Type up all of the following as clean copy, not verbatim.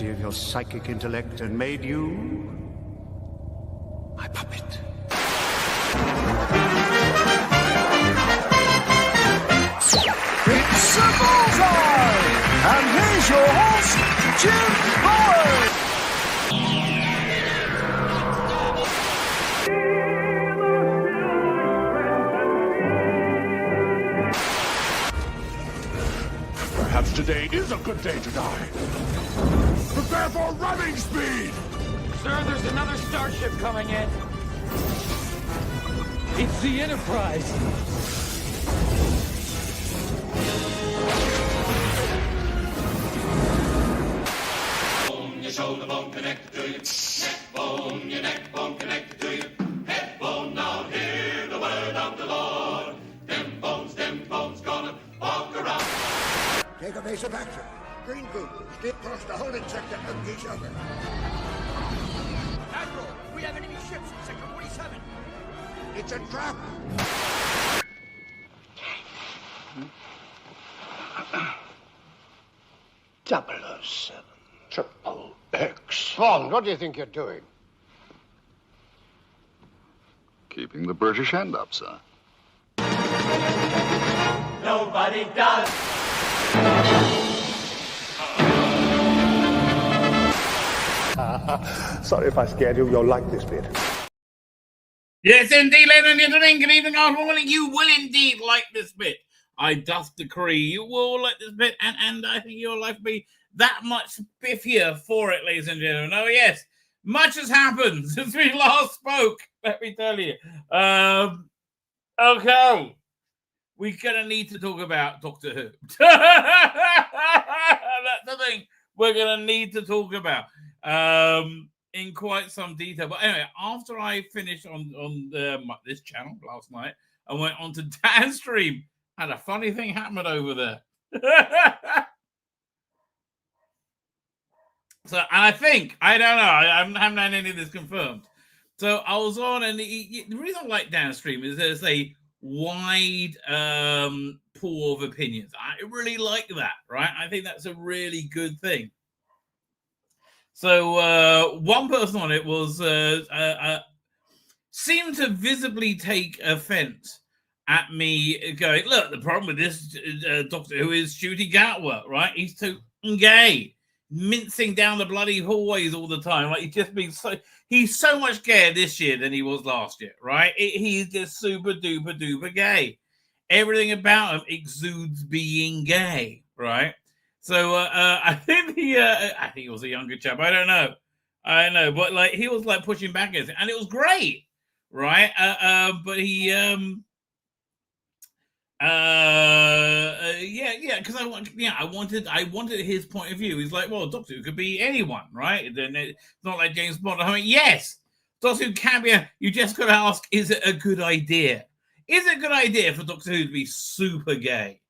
entirety of your psychic intellect and made you my puppet. It's a bullseye! And here's your host, Jim Boyd! Perhaps today is a good day to die. Prepare for running speed! Sir, there's another starship coming in. It's the Enterprise. Bone, your shoulder bone connected to you. Neck bone, your neck bone connected to you. Head bone, now hear the word of the Lord. Them bones gonna walk around. Take a base of action. Green group, skip across the holding sector of each other. Admiral, we have enemy ships in Sector 47. It's a trap. .007 Triple X. Bond, what do you think you're doing? Keeping the British hand up, sir. Nobody does. Sorry if I scared you. You'll like this bit. Yes, indeed, ladies and gentlemen. Good evening, good morning. You will indeed like this bit. I does decree you will like this bit, and I think your life will be that much spiffier for it, ladies and gentlemen. Oh, yes, much has happened since we last spoke, let me tell you. Okay, we're going to need to talk about Doctor Who. That's the thing we're going to need to talk about in quite some detail. But anyway, after I finished on this channel last night, I went on to Dan's stream. Had a funny thing happen over there. So, and I think, I don't know, I haven't had any of this confirmed. So I was on, and the reason I like Dan's stream is there's a wide pool of opinions. I really like that, right? I think that's a really good thing. So one person on it was seemed to visibly take offense at me going, look, the problem with this Doctor Who is Ncuti Gatwa, right? He's too gay, mincing down the bloody hallways all the time. Like he's so much gayer this year than he was last year, right? He's just super duper duper gay. Everything about him exudes being gay, right? So I think he was a younger chap. I don't know, but like he was like pushing back against it, and it was great, right? But he because I wanted his point of view. He's like, well, Doctor Who could be anyone, right? Then it's not like James Bond. I mean, yes, Doctor Who can be. You just got to ask: is it a good idea? Is it a good idea for Doctor Who to be super gay,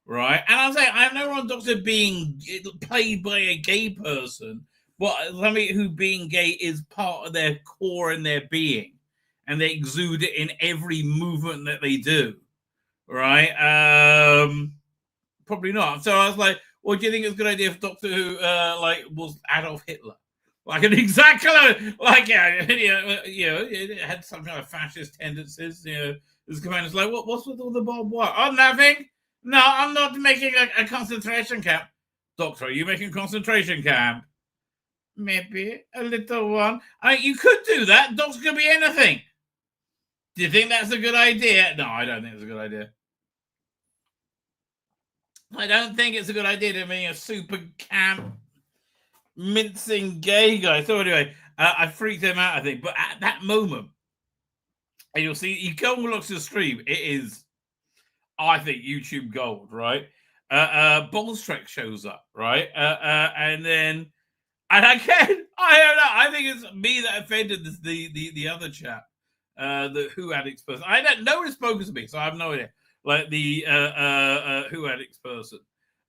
right? And I'll say I have no wrong Doctor Who being played by a gay person, but somebody who being gay is part of their core and their being, and they exude it in every movement that they do. Right? Probably not. So I was like, well, do you think it's a good idea if Doctor Who was Adolf Hitler? Like an exact color, like it had some kind of fascist tendencies, his commander's like, what's with all the barbed wire? Oh, nothing. No, I'm not making a concentration camp. Doctor, are you making a concentration camp? Maybe a little one. I mean, you could do that. Doctor could be anything. Do you think that's a good idea? No, I don't think it's a good idea. I don't think it's a good idea to be a super camp, mincing gay guy. So anyway, I freaked him out, I think. But at that moment, and you'll see, you go and look at the stream, it is, I think, YouTube gold, right? Bolstrek shows up, right? And then, and again, I don't know, I think it's me that offended the other chap. The Who Addicts person. Nobody's spoken to me, so I have no idea. Like the Who Addicts person.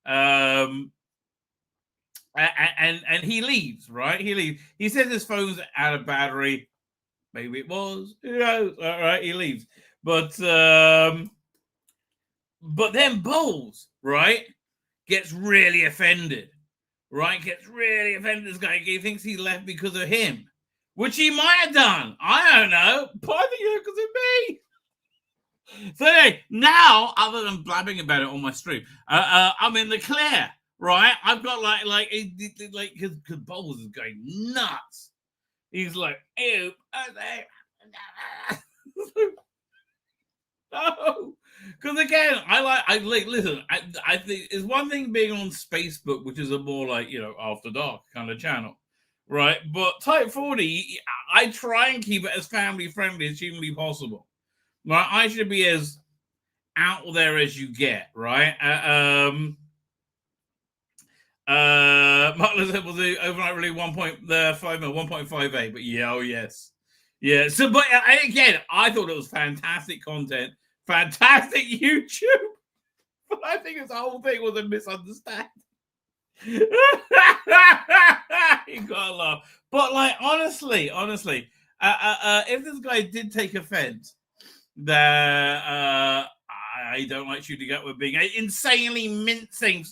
And he leaves, right? He leaves. He says his phone's out of battery. Maybe it was. Who knows? All right, he leaves. But then Bowles, right, gets really offended, right, gets really offended this guy. He thinks he left because of him, which he might have done. I don't know, but I think he left because of me. So anyway, now, other than blabbing about it on my stream, I'm in the clear, right? I've got like because Bubbles is going nuts. He's like, ew, no, because again, I listen. I think it's one thing being on Facebook, which is a more like after dark kind of channel, right? But Type 40, I try and keep it as family friendly as humanly possible. Right, I should be as out there as you get, right? Martin said we'll do overnight really 1.5 mil, 1.58, but yeah, oh yes. Yeah, so but again, I thought it was fantastic content, fantastic YouTube, but I think this whole thing was a misunderstanding. You gotta laugh. But like honestly, if this guy did take offense that I don't like shooting up with being an insanely mincing,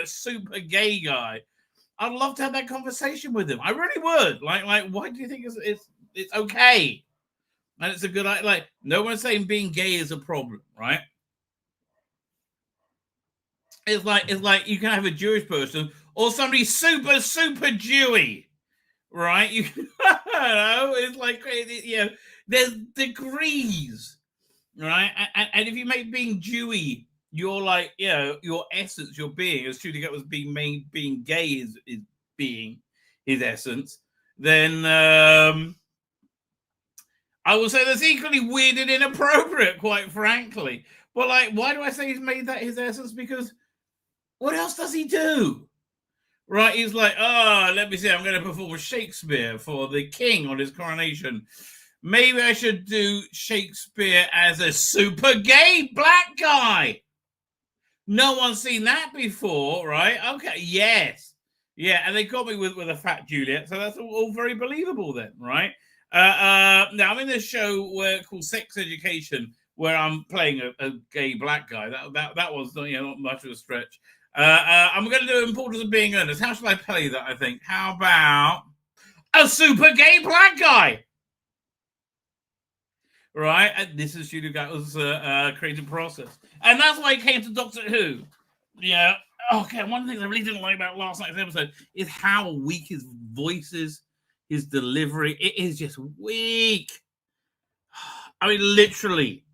super gay guy, I'd love to have that conversation with him. I really would. Like, why do you think it's okay? And it's a good like. No one's saying being gay is a problem, right? It's like you can have a Jewish person or somebody super Jewy, right? You know, it's like there's degrees, right? And if you make being Jewy, you're like your essence, your being, as Judy was being gay is being his essence, then I will say that's equally weird and inappropriate, quite frankly. But like, why do I say he's made that his essence? Because what else does he do? Right? He's like, let me see, I'm going to perform Shakespeare for the king on his coronation. Maybe I should do Shakespeare as a super gay black guy. No one's seen that before, right? Okay, yes. Yeah, and they got me with a fat Juliet, so that's all very believable then, right? Now, I'm in this show called Sex Education, where I'm playing a gay black guy. That was not much of a stretch. I'm going to do Importance of Being Earnest. How should I play that, I think? How about a super gay black guy? Right? And this is Studio Gatto's creative process. And that's why he came to Doctor Who. Yeah. Okay, one of the things I really didn't like about last night's episode is how weak his voice is, his delivery. It is just weak. I mean, literally.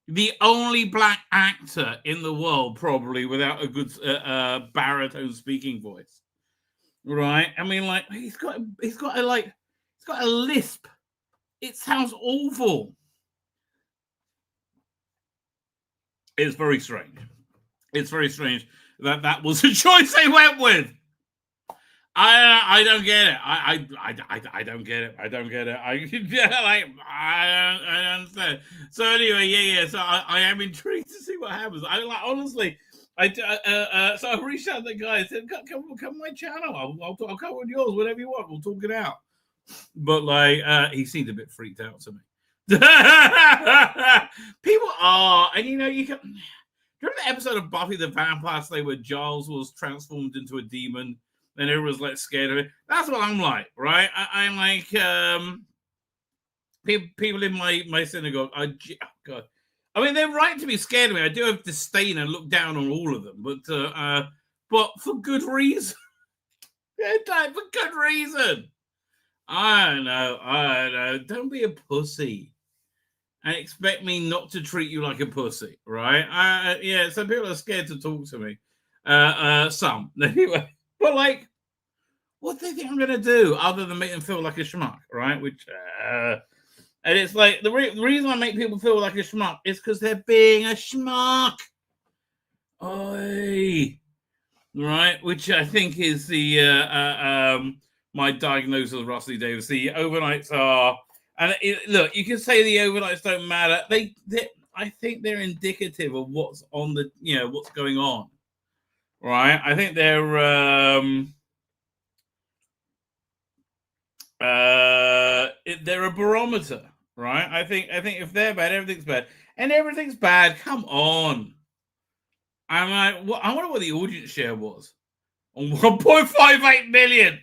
The only black actor in the world, probably, without a good baritone speaking voice. Right? I mean, like, he's got a lisp. It sounds awful. It's very strange. It's very strange that was the choice they went with. I don't get it. I don't get it. I don't get it. I don't understand. So anyway, yeah. So I am intrigued to see what happens. I like honestly. So I reached out to the guy and said, "Come on my channel. I'll come with yours, whatever you want. We'll talk it out." But like, he seemed a bit freaked out to me. People are, and you can. Remember the episode of Buffy the Vampire Slayer where Giles was transformed into a demon and everyone's like scared of it? That's what I'm like, right? I'm like people in my synagogue. God, I mean they're right to be scared of me. I do have disdain and look down on all of them, but for good reason. For good reason. I don't know. Don't be a pussy and expect me not to treat you like a pussy, right? Some people are scared to talk to me. Some, anyway. But, like, what do they think I'm going to do other than make them feel like a schmuck, right? Which, and it's like, the reason I make people feel like a schmuck is because they're being a schmuck. Oi. Right? Which I think is the, my diagnosis of Rusty Davis. The overnights are... And look, you can say the overnights don't matter. I think they're indicative of what's on the, what's going on, right? I think they're a barometer, right? I think if they're bad, everything's bad, and everything's bad. Come on, I'm like, I wonder what the audience share was. on 1.58 million.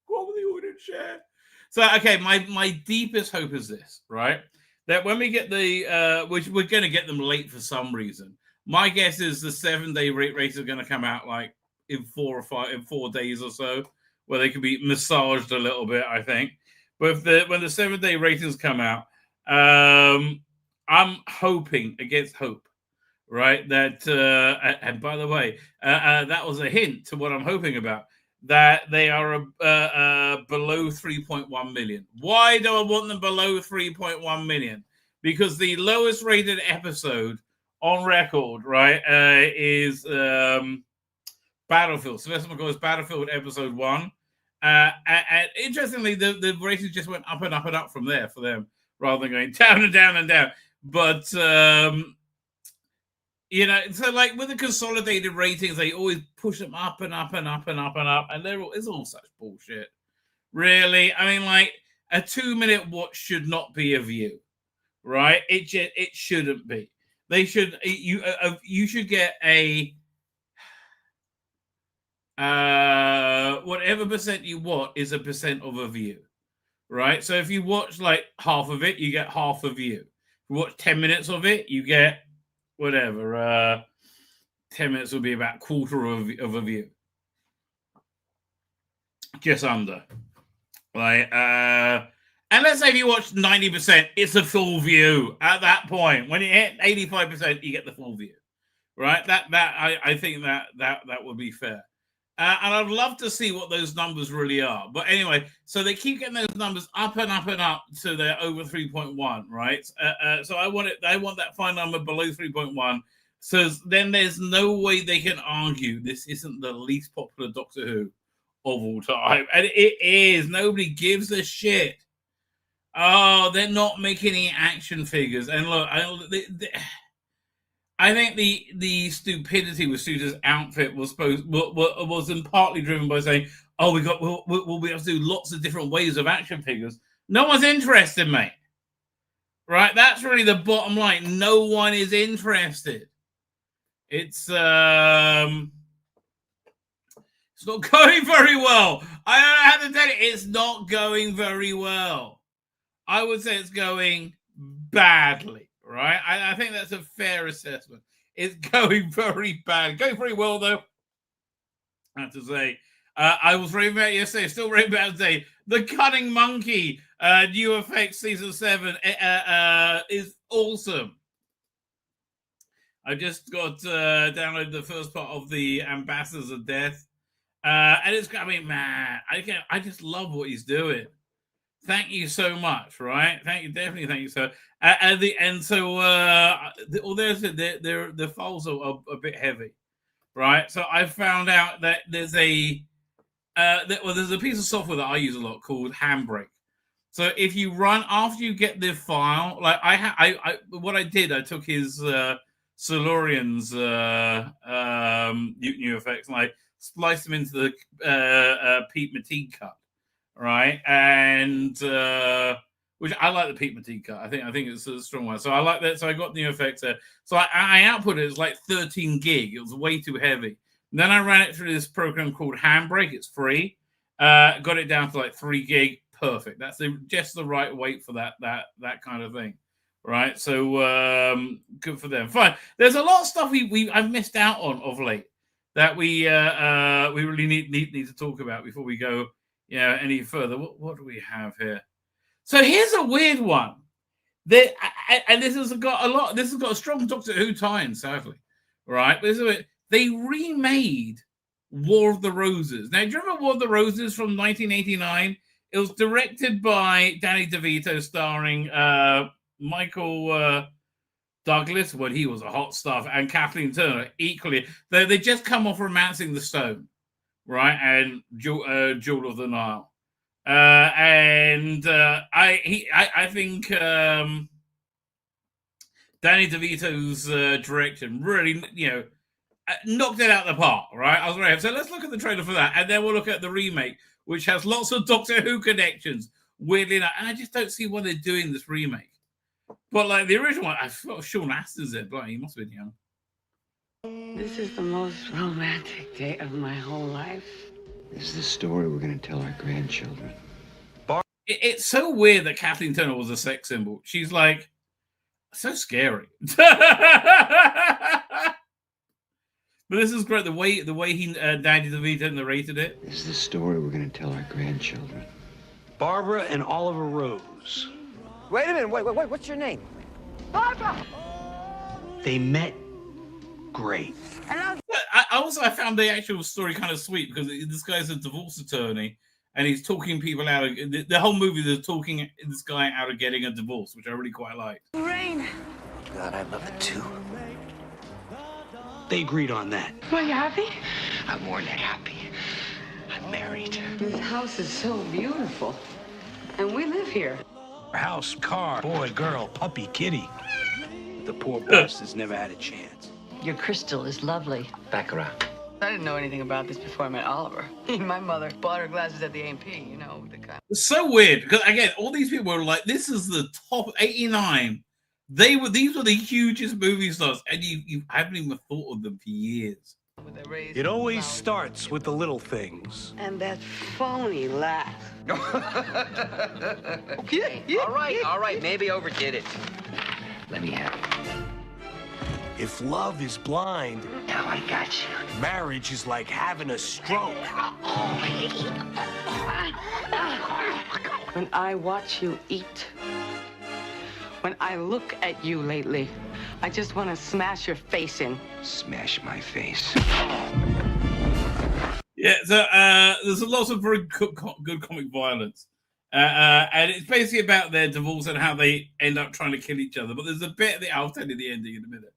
What will the audience share? So, okay, my deepest hope is this, right? That when we get the, which we're going to get them late for some reason. My guess is the 7-day rates are going to come out like in 4 days or so, where they can be massaged a little bit, I think. But when the 7-day ratings come out, I'm hoping against hope, right? That and by the way, that was a hint to what I'm hoping about. That they are below 3.1 million. Why do I want them below 3.1 million? Because the lowest rated episode on record, right, is Battlefield. Sylvester McCoy's Battlefield Episode 1. And interestingly, the ratings just went up and up and up from there for them, rather than going down and down and down. But you know, so like with the consolidated ratings, they always push them up and up and up and up and up, and it's all such bullshit. Really, I mean, like a 2-minute watch should not be a view, right? It shouldn't be. They should you should get a whatever percent you watch is a percent of a view, right? So if you watch like half of it, you get half a view. If you watch 10 minutes of it, you get whatever, 10 minutes will be about a quarter of a view. Just under. Like, and let's say if you watch 90%, it's a full view at that point. When you hit 85%, you get the full view. Right? I think that would be fair. And I'd love to see what those numbers really are. But anyway, so they keep getting those numbers up and up and up so they're over 3.1, right? So I want that final number below 3.1. So then there's no way they can argue this isn't the least popular Doctor Who of all time. And it is. Nobody gives a shit. Oh, they're not making any action figures. And look, I think the stupidity with Suter's outfit was partly driven by saying, "Oh, we'll be able to do lots of different ways of action figures." No one's interested, mate. Right? That's really the bottom line. No one is interested. It's not going very well. I don't know how to tell you. It's not going very well. I would say it's going badly. Right, I think that's a fair assessment. It's going very bad. Going very well though. I have to say, I was raving about it yesterday. Still raving about it today. The Cunning Monkey, new effects season 7 is awesome. I just got downloaded the first part of the Ambassadors of Death, and it's. I mean, man, I just love what he's doing. Thank you so much, right? Thank you, definitely. Thank you. So, the files are a bit heavy, right? So I found out that there's a piece of software that I use a lot called Handbrake. So if you run after you get the file, like I took his Silurian's new effects and I spliced them into the Pete Mateague cut. Right, and which I like the Pete Mateague cut. I think it's a strong one. So I like that. So I got new effects there. So I output it as like 13 gig. It was way too heavy. And then I ran it through this program called Handbrake. It's free. Got it down to like 3 gig. Perfect. That's just the right weight for that kind of thing. Right. So good for them. Fine. There's a lot of stuff I've missed out on of late that we really need to talk about before we go. Yeah, any further? What do we have here? So here's a weird one. And this has got a strong Doctor Who tie-in, sadly. Right? They remade War of the Roses. Now, do you remember War of the Roses from 1989? It was directed by Danny DeVito, starring Michael Douglas when he was a hot stuff, and Kathleen Turner equally. They just come off Romancing the Stone. Right, and Jewel of the Nile, and I think Danny DeVito's direction really, knocked it out of the park. Right, I was very happy. So let's look at the trailer for that, and then we'll look at the remake, which has lots of Doctor Who connections. Weirdly enough, and I just don't see why they're doing this remake. But like the original one, I thought Sean Astin's in. But he must have been young. This is the most romantic day of my whole life. This is the story we're going to tell our grandchildren. It's so weird that Kathleen Turner was a sex symbol. She's like, so scary. But this is great. The way he Danny DeVito narrated it. This is the story we're going to tell our grandchildren. Barbara and Oliver Rose. Wait a minute. Wait. What's your name? Barbara. They met. Great. I found the actual story kind of sweet because this guy's a divorce attorney and he's talking people out of the whole movie. They're talking this guy out of getting a divorce, which I really quite like. Rain. God, I love it too. They agreed on that. Are you happy? I'm more than happy. I'm married. This house is so beautiful. And we live here. House, car, boy, girl, puppy, kitty. The poor bastard's never had a chance. Your crystal is lovely. Baccarat. I didn't know anything about this before I met Oliver. My mother bought her glasses at the A&P, you know, the kind. It's so weird because again, all these people were like, "This is the top 89." These were the hugest movie stars, and you haven't even thought of them for years. It always starts with the little things. And that phony laugh. Okay. All right. Maybe overdid it. Let me have it. If love is blind, Now I got you. marriage is like having a stroke. When I watch you eat, when I look at you lately, I just want to smash your face in. Smash my face. Yeah, so there's a lot of very good comic violence. And it's basically about their divorce and how they end up trying to kill each other. But there's a bit that I'll tell you the ending in a minute.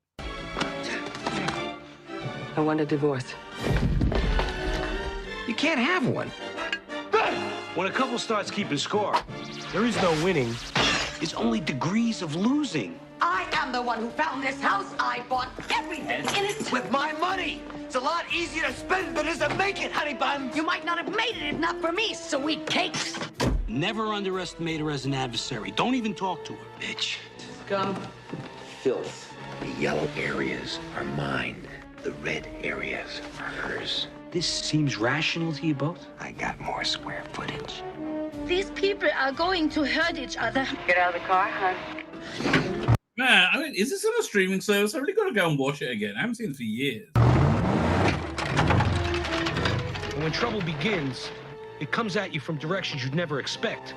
I want a divorce. You can't have one. When a couple starts keeping score, there is no winning. It's only degrees of losing. I am the one who found this house. I bought everything in it. With my money. It's a lot easier to spend than it is to make it, honey bun. You might not have made it if not for me, sweet cakes. Never underestimate her as an adversary. Don't even talk to her. Bitch. Scum. Filth. The yellow areas are mine. The red areas are hers. This seems rational to you both? I got more square footage. These people are going to hurt each other. Get out of the car, hon. Man, I mean, is this on a streaming service? I really got to go and watch it again. I haven't seen it for years. And when trouble begins, it comes at you from directions you'd never expect.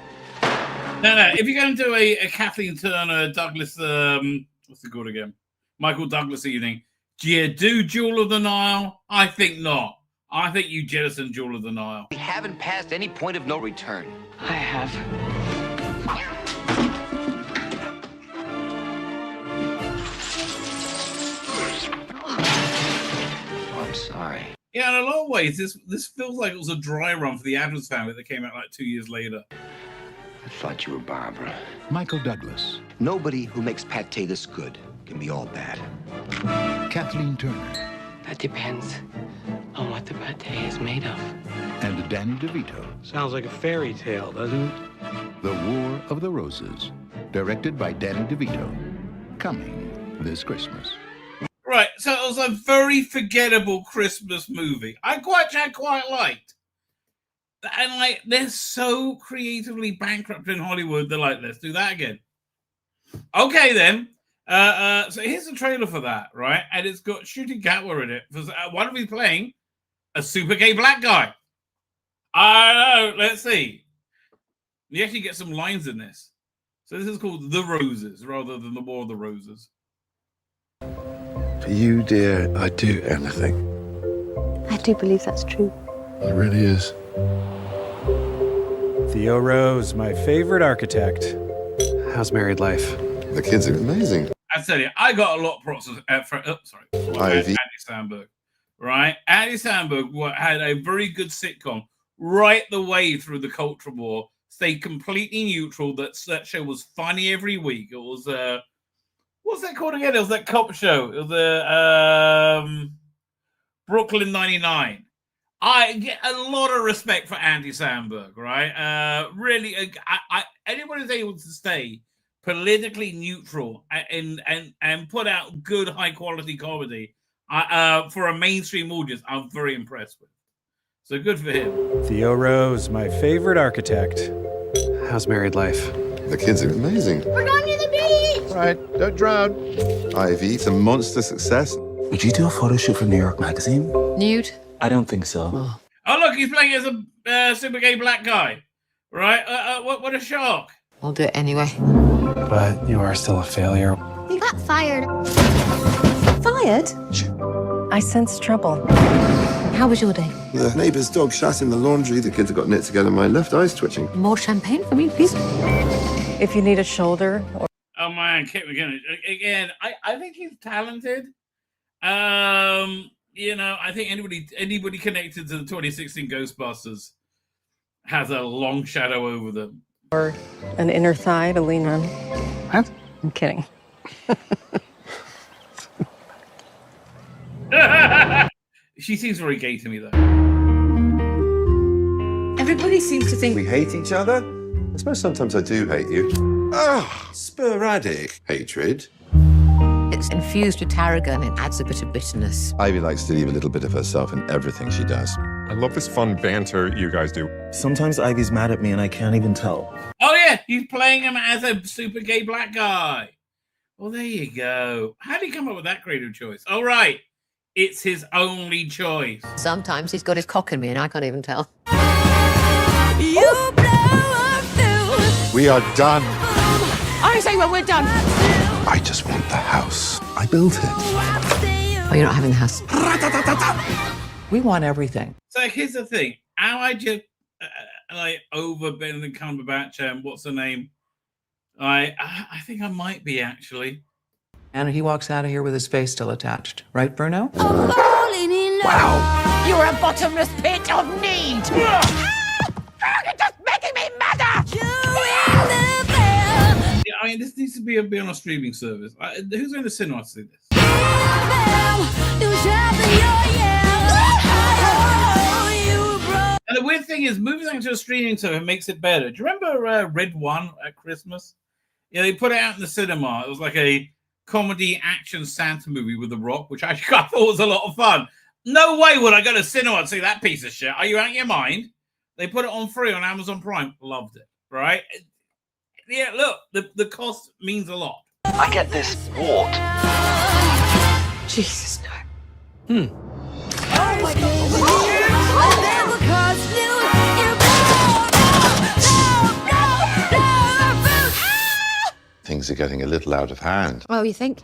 No. If you're going to do a Kathleen Turner, Douglas, what's it called again? Michael Douglas evening, do you do Jewel of the Nile? I think not. I think you jettison Jewel of the Nile. We haven't passed any point of no return. I have. Oh, I'm sorry. Yeah, in a lot of ways, this feels like it was a dry run for the Addams Family that came out like 2 years later. I thought you were Barbara. Michael Douglas. Nobody who makes pate this good can be all bad. Kathleen Turner. That depends on what the pate is made of. And Danny DeVito. Sounds like a fairy tale, doesn't it? The War of the Roses. Directed by Danny DeVito. Coming this Christmas. Right, so it was a very forgettable Christmas movie. I quite liked. And like, they're so creatively bankrupt in Hollywood. They're like, let's do that again. Okay, then. So here's the trailer for that, right? And it's got Shooting Gatwa in it. One of he's playing a super gay black guy. I don't know. Let's see. You actually get some lines in this. So this is called The Roses rather than The War of the Roses. For you, dear, I'd do anything. I do believe that's true. It really is. Theo Rose, my favorite architect. How's married life? The kids are amazing. I tell you, I got a lot of props for Andy Samberg, right? Andy Samberg had a very good sitcom right the way through the culture war. Stayed completely neutral. That show was funny every week. It was what's that called again? It was that cop show. It was Brooklyn 99. I get a lot of respect for Andy Samberg, right? Really, anyone who's able to stay politically neutral and put out good high quality comedy, for a mainstream audience, I'm very impressed with. So good for him. Theo Rose, my favorite architect. How's married life? The kids are amazing. We're going to the beach! Right, don't drown. Ivy, it's a monster success. Would you do a photo shoot for New York Magazine? Nude? I don't think so. Oh, look, he's playing as a super gay black guy. Right? What a shock. I'll do it anyway. But you are still a failure. You got fired. Fired? I sense trouble. How was your day? The neighbour's dog shat in the laundry. The kids have got knit together. My left eye's twitching. More champagne for me, please. If you need a shoulder or... Oh man, Kit McKinnon. Again, I think he's talented. You know, I think anybody connected to the 2016 Ghostbusters has a long shadow over them. Or an inner thigh to lean on. What? I'm kidding. She seems very gay to me, though. Everybody seems to think We hate each other? I suppose sometimes I do hate you. Ah, sporadic hatred. it's infused with tarragon. It adds a bit of bitterness. Ivy likes to leave a little bit of herself in everything she does. I love this fun banter you guys do. Sometimes Ivy's mad at me and I can't even tell. Oh, yeah, he's playing him as a super gay black guy. Well, there you go. How did he come up with that creative choice? Oh, right. It's his only choice. Sometimes he's got his cock in me and I can't even tell. We are done. I say when we're done. I just want the house. I built it. Oh, you're not having the house. We want everything. So here's the thing. Am I just like over Benedict Cumberbatch and what's her name? I think I might be actually. And he walks out of here with his face still attached. Right, Bruno? Wow. You're a bottomless pit of need. You're just making me madder. Yeah, I mean, this needs to be on a streaming service. Who's going to cinema to see this? And the weird thing is, moving into a streaming service makes it better. Do you remember Red 1 at Christmas? Yeah, they put it out in the cinema. It was like a comedy action Santa movie with The Rock, which I thought was a lot of fun. No way would I go to cinema and see that piece of shit. Are you out of your mind? They put it on free on Amazon Prime. Loved it, right? Yeah, look, the cost means a lot. I get this wart. Jesus, no. Oh my God. Things are getting a little out of hand. Oh, you think?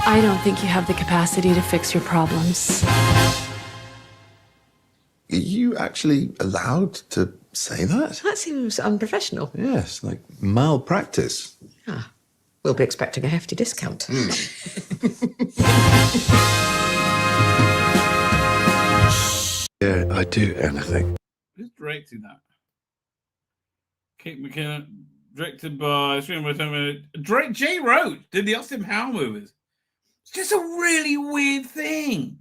I don't think you have the capacity to fix your problems. Are you actually allowed to say that? That seems unprofessional. Yes, like malpractice. Ah, we'll be expecting a hefty discount. Yeah, I'd do anything. Who's directing that? Kate McKinnon, directed by Jay Roach, did the Austin Powers movies. It's just a really weird thing.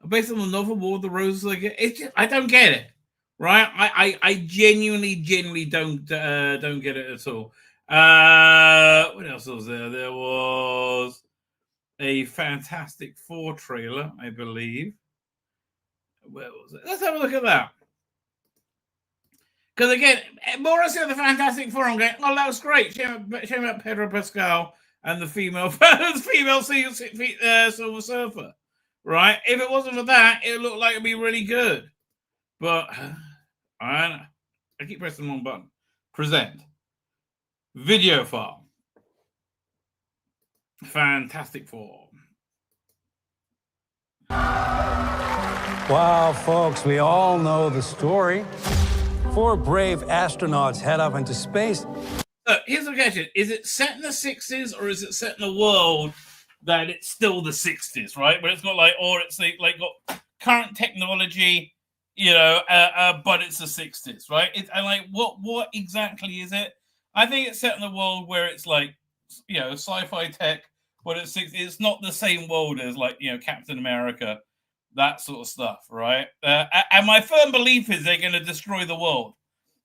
Based on the novel War of the Roses, it's just, I don't get it. Right? I genuinely don't get it at all. What else was there? There was a Fantastic Four trailer, I believe. Where was it? Let's have a look at that. Because again, more I see the Fantastic Four, I'm going, oh, that was great. Shame about Pedro Pascal and the female Silver Surfer. Right? If it wasn't for that, it looked like it'd be really good. But I don't know. I keep pressing the wrong button. Present. Video file. Fantastic Four. Wow, folks, we all know the story. 4 brave astronauts head up into space. So here's the question. Is it set in the 60s or is it set in a world that it's still the 60s, right? But it's not like, or it's like got current technology, you know, but it's the 60s, right? And like, what exactly is it? I think it's set in a world where it's like, you know, sci-fi tech, but it's not the same world as like, you know, Captain America, that sort of stuff, right? And my firm belief is they're going to destroy the world,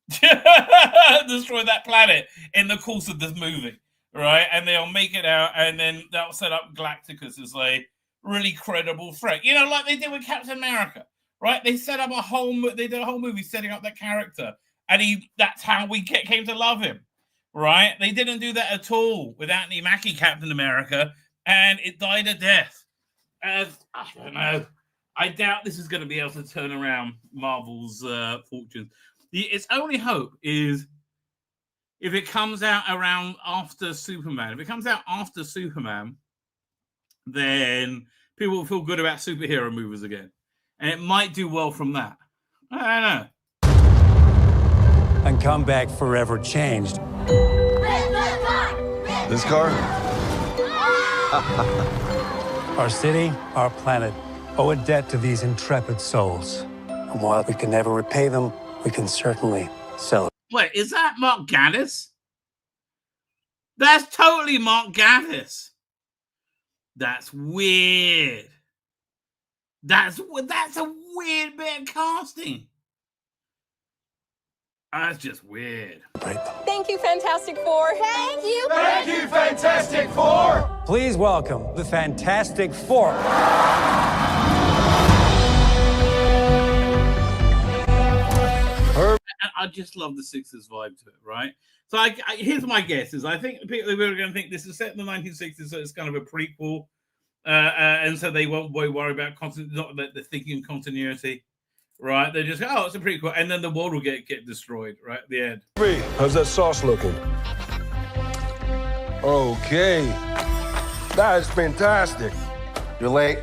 destroy that planet in the course of this movie, right? And they'll make it out, and then they'll set up Galacticus as a really credible threat. You know, like they did with Captain America, right? They set up they did a whole movie setting up that character, and that's how we came to love him, right? They didn't do that at all with Anthony Mackie, Captain America, and it died a death. I don't know. I doubt this is going to be able to turn around Marvel's fortunes. Its only hope is if it comes out around after Superman. If it comes out after Superman, then people will feel good about superhero movies again. And it might do well from that. I don't know. And come back forever changed. This car? Our city, our planet, owe a debt to these intrepid souls. And while we can never repay them, we can certainly celebrate. Wait, is that Mark Gatiss? That's totally Mark Gatiss. That's weird. That's a weird bit of casting. That's just weird. Thank you, Fantastic Four. Thank you. Thank you, Fantastic Four. Please welcome the Fantastic Four. I just love the Sixers vibe to it, right? So here's my guess: is I think people are going to think this is set in the 1960s, so it's kind of a prequel, and so they won't worry about not that they're thinking continuity, right? They just go, oh, it's a prequel, and then the world will get destroyed, right? At the end. How's that sauce looking? Okay. That is fantastic. You're late.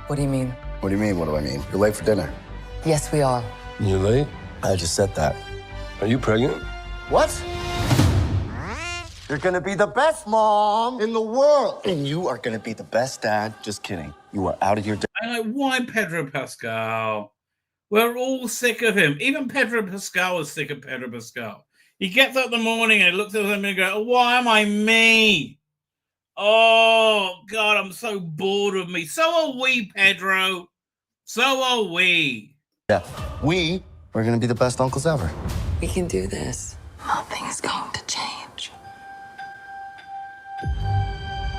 What do you mean? What do you mean, what do I mean? You're late for dinner. Yes, we are. You late? I just said that. Are you pregnant? What? You're gonna be the best mom in the world. And you are gonna be the best dad. Just kidding. You are out of your... I'm like, why Pedro Pascal? We're all sick of him. Even Pedro Pascal is sick of Pedro Pascal. He gets up in the morning and he looks at him and goes, oh, why am I me? Oh, God, I'm so bored of me. So are we, Pedro. So are we. Yeah, we are gonna be the best uncles ever. We can do this. Nothing's going to change.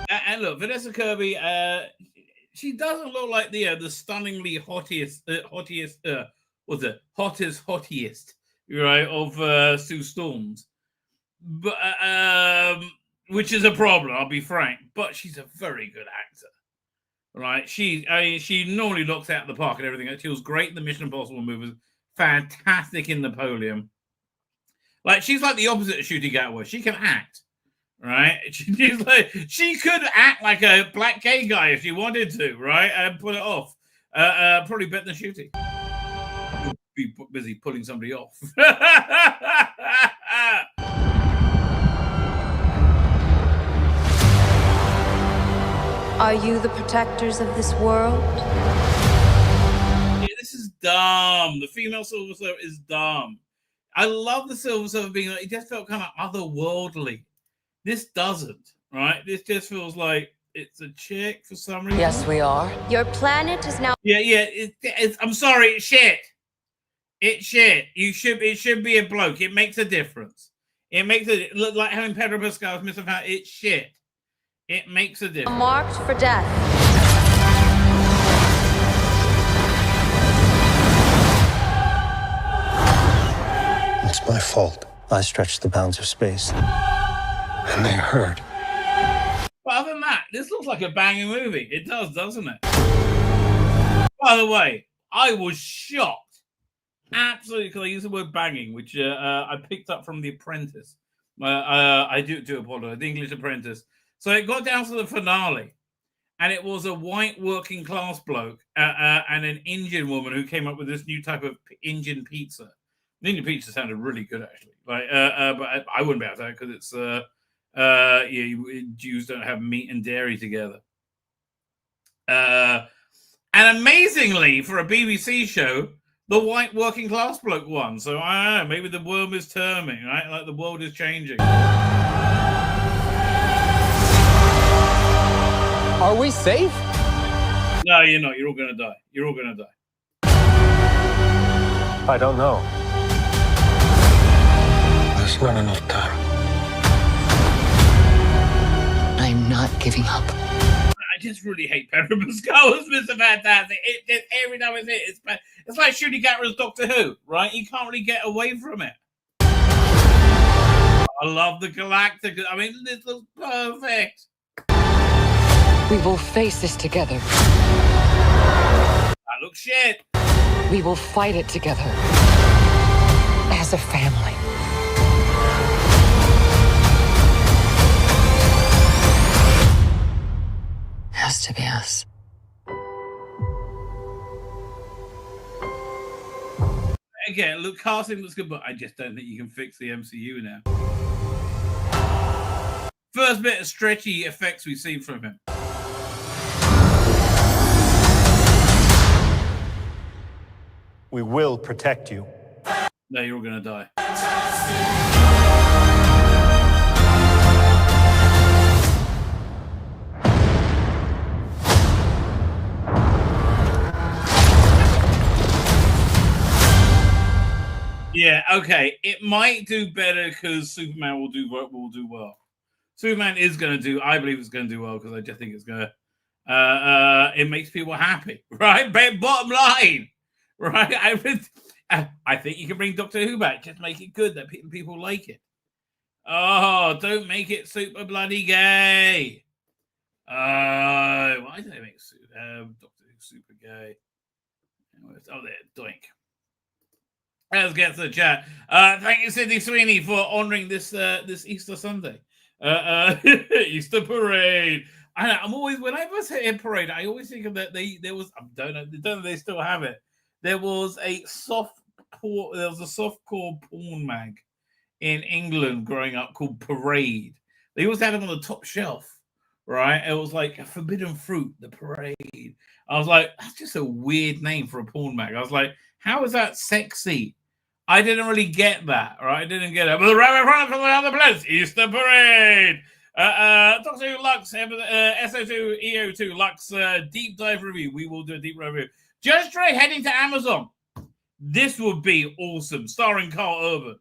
And look, Vanessa Kirby, she doesn't look like the stunningly hottest, right, of Sue Storms, but which is a problem. I'll be frank, but she's a very good actor, right? She normally knocks out the park and everything. She was great in the Mission Impossible movies, fantastic in Napoleon. Like she's like the opposite of Shooty Gatwa. She can act. Right, she could act like a black gay guy if she wanted to, right, and pull it off. Probably better than Shooty. Would be busy pulling somebody off. Are you the protectors of this world? Yeah, this is dumb. The female Silver Surfer is dumb. I love the Silver Surfer being like, it just felt kind of otherworldly. This doesn't, right? This just feels like it's a chick for some reason. Yes, we are. Your planet is now... Yeah. I'm sorry, it's shit. It's shit. It should be a bloke. It makes a difference. It makes it look like having Pedro Pascal as Mr. Fat. It's shit. It makes a difference. Marked for death. It's my fault. I stretched the bounds of space. And they hurt. But other than that, this looks like a banging movie. It does, doesn't it? By the way, I was shocked. Absolutely, because I use the word banging, which I picked up from The Apprentice. I do apologize. The English Apprentice. So it got down to the finale, and it was a white working class bloke and an Indian woman who came up with this new type of Indian pizza. The Indian pizza sounded really good, actually. But I wouldn't be able to because it's Jews don't have meat and dairy together. And amazingly, for a BBC show, the white working class bloke won. So I don't know, maybe the world is turning, right? Like the world is changing. Are we safe? No, you're not. You're all going to die. You're all going to die. I don't know. There's not enough time. I'm not giving up. I just really hate Pedro Pascal as Mr. Fantastic. Every time I see it, it's like shooting Gatter's Doctor Who, right? You can't really get away from it. I love the Galactica. I mean, this looks perfect. We will face this together. That looks shit. We will fight it together. As a family. Has to be us. Again, look, casting looks good, but I just don't think you can fix the MCU now. First bit of stretchy effects we've seen from him. We will protect you. No, you're all gonna die. Yeah, okay. It might do better because Superman will do well. Superman is going to do. I believe it's going to do well because I just think it's going to. It makes people happy, right? Bottom line, right? I think you can bring Doctor Who back. Just make it good that people like it. Oh, don't make it super bloody gay. Why did they make Doctor Who super gay? Oh, there, doink. Let's get to the chat. Thank you, Sidney Sweeney, for honouring this Easter Sunday. Easter parade. I'm always, whenever I say a parade, I always think of that there was, I don't know if they still have it. There was a softcore porn mag in England growing up called Parade. They always had them on the top shelf, right? It was like a forbidden fruit, the Parade. I was like, that's just a weird name for a porn mag. I was like, how is that sexy? I didn't really get that, right? I didn't get it. But the Rabbi from the other place, Easter Parade. Doctor Who Lux, SO2, EO2, Lux deep dive review. We will do a deep review. Judge Dredd heading to Amazon. This would be awesome. Starring Carl Urban.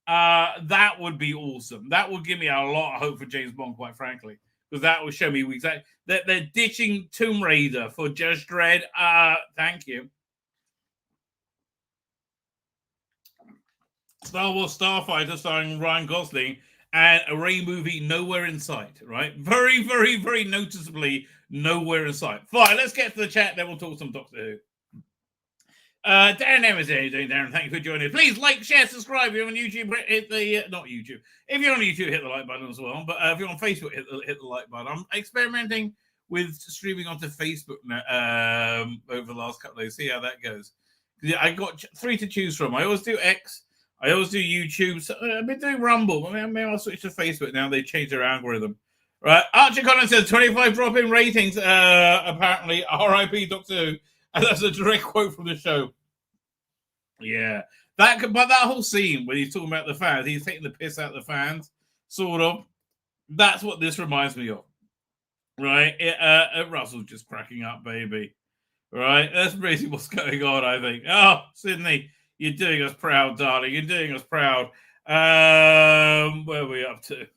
That would be awesome. That would give me a lot of hope for James Bond, quite frankly. Because that will show me exactly that they're ditching Tomb Raider for Judge Dredd. Thank you. Star Wars Starfighter starring Ryan Gosling and a Ray movie Nowhere in Sight, right? Very, very, very noticeably Nowhere in Sight. Fine, let's get to the chat, then we'll talk some Doctor Who. Darren Evans, how you doing, Darren? Thank you for joining us. Please like, share, subscribe. If you're on YouTube, hit the not YouTube. If you're on YouTube, hit the like button as well. But if you're on Facebook, hit the like button. I'm experimenting with streaming onto Facebook now, over the last couple of days. See how that goes. I got 3 to choose from. I always do X. I always do YouTube. So I've been doing Rumble. Maybe I'll switch to Facebook now. They changed their algorithm. Right. Archie Collins says 25 drop in ratings. Apparently, RIP Doctor Who. And that's a direct quote from the show. Yeah. But that whole scene when he's talking about the fans, he's taking the piss out of the fans, sort of. That's what this reminds me of. Right? Russell's just cracking up, baby. Right? That's basically what's going on, I think. Oh, Sydney. You're doing us proud, darling. You're doing us proud. Where are we up to?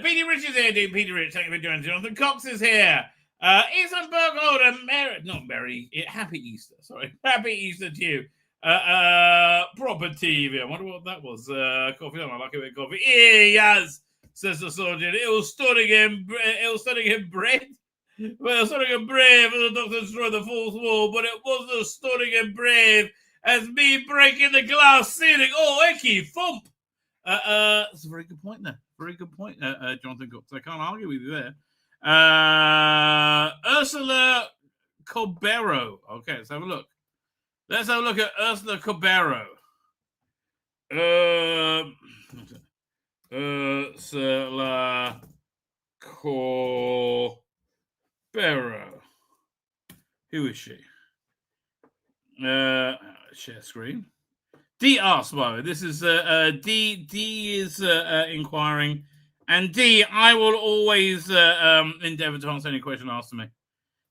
Petey Rich is here, dude. Petey Rich, thank you for joining. Jonathan Cox is here. Ethan Bergold and Happy Easter. Sorry. Happy Easter to you. Proper TV. I wonder what that was. Coffee. I like it with coffee. Yes, says the soldier. It was stunning him bread. Well, stunning and brave as the Doctor destroyed the fourth wall, but it wasn't as stunning and brave as me breaking the glass ceiling. Oh, icky thump. That's a very good point there. Very good point, Jonathan Cox. I can't argue with you there. Ursula Cobero. Okay, let's have a look. Let's have a look at Ursula Cobero. Ursula Cobero. Who is she? Share screen. D asks, by the way. This is D is inquiring. And D, I will always endeavor to answer any question asked to me.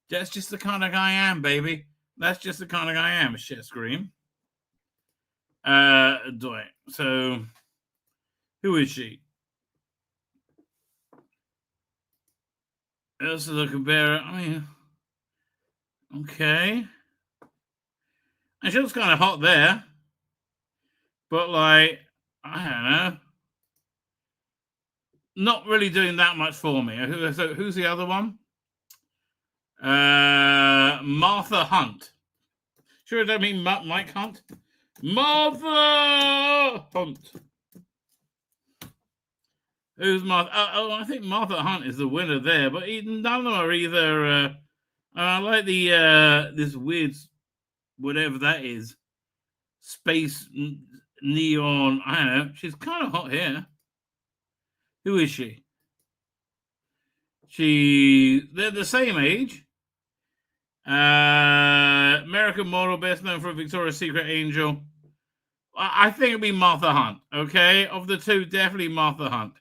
That's just the kind of guy I am, baby. That's just the kind of guy I am. Share screen. So, who is she? Ursula can bear it. I mean, okay. And she was kind of hot there. But, like, I don't know. Not really doing that much for me. So who's the other one? Martha Hunt. Sure, I don't mean Mike Hunt. Martha Hunt. Who's Martha? I think Martha Hunt is the winner there, but none of them are either. I like the this weird, whatever that is, space neon. I don't know. She's kind of hot here. Who is she? They're the same age. American model, best known for Victoria's Secret Angel. I think it'd be Martha Hunt. Okay, of the two, definitely Martha Hunt.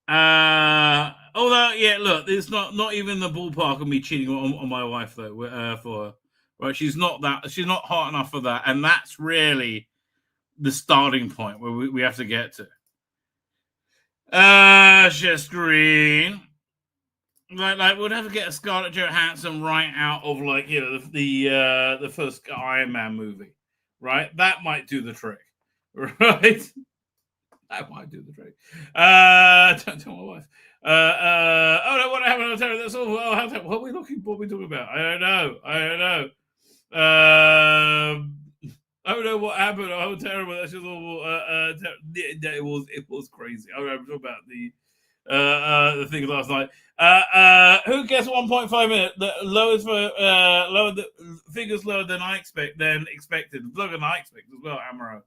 Although, yeah, look, it's not even the ballpark of me cheating on my wife though. For her, right? She's not hot enough for that, and that's really the starting point where we have to get to. Just Green. Like we'll never get a Scarlett Johansson right out of like the first Iron Man movie, right? That might do the trick, right? That might do the trick. Don't tell my wife. Oh no, what happened? That's all. What are we looking? What are we talking about? I don't know. Oh no, what happened? Oh, terrible. That's just awful. It was crazy. I remember talking about the thing last night. Who gets 1.5 minutes? The lowest for figures lower than I expected. Lower than I expected as well, Amaro.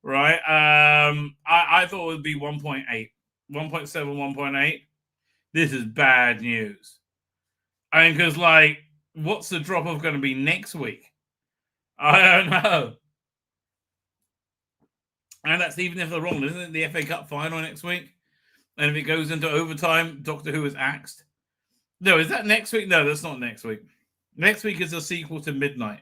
Right. I thought it would be 1.8. 1.7, 1.8. This is bad news. I mean, because like, what's the drop off going to be next week? I don't know. And that's even if they're wrong, isn't it? The FA Cup final next week. And if it goes into overtime, Doctor Who is axed. No, is that next week? No, that's not next week. Next week is a sequel to Midnight.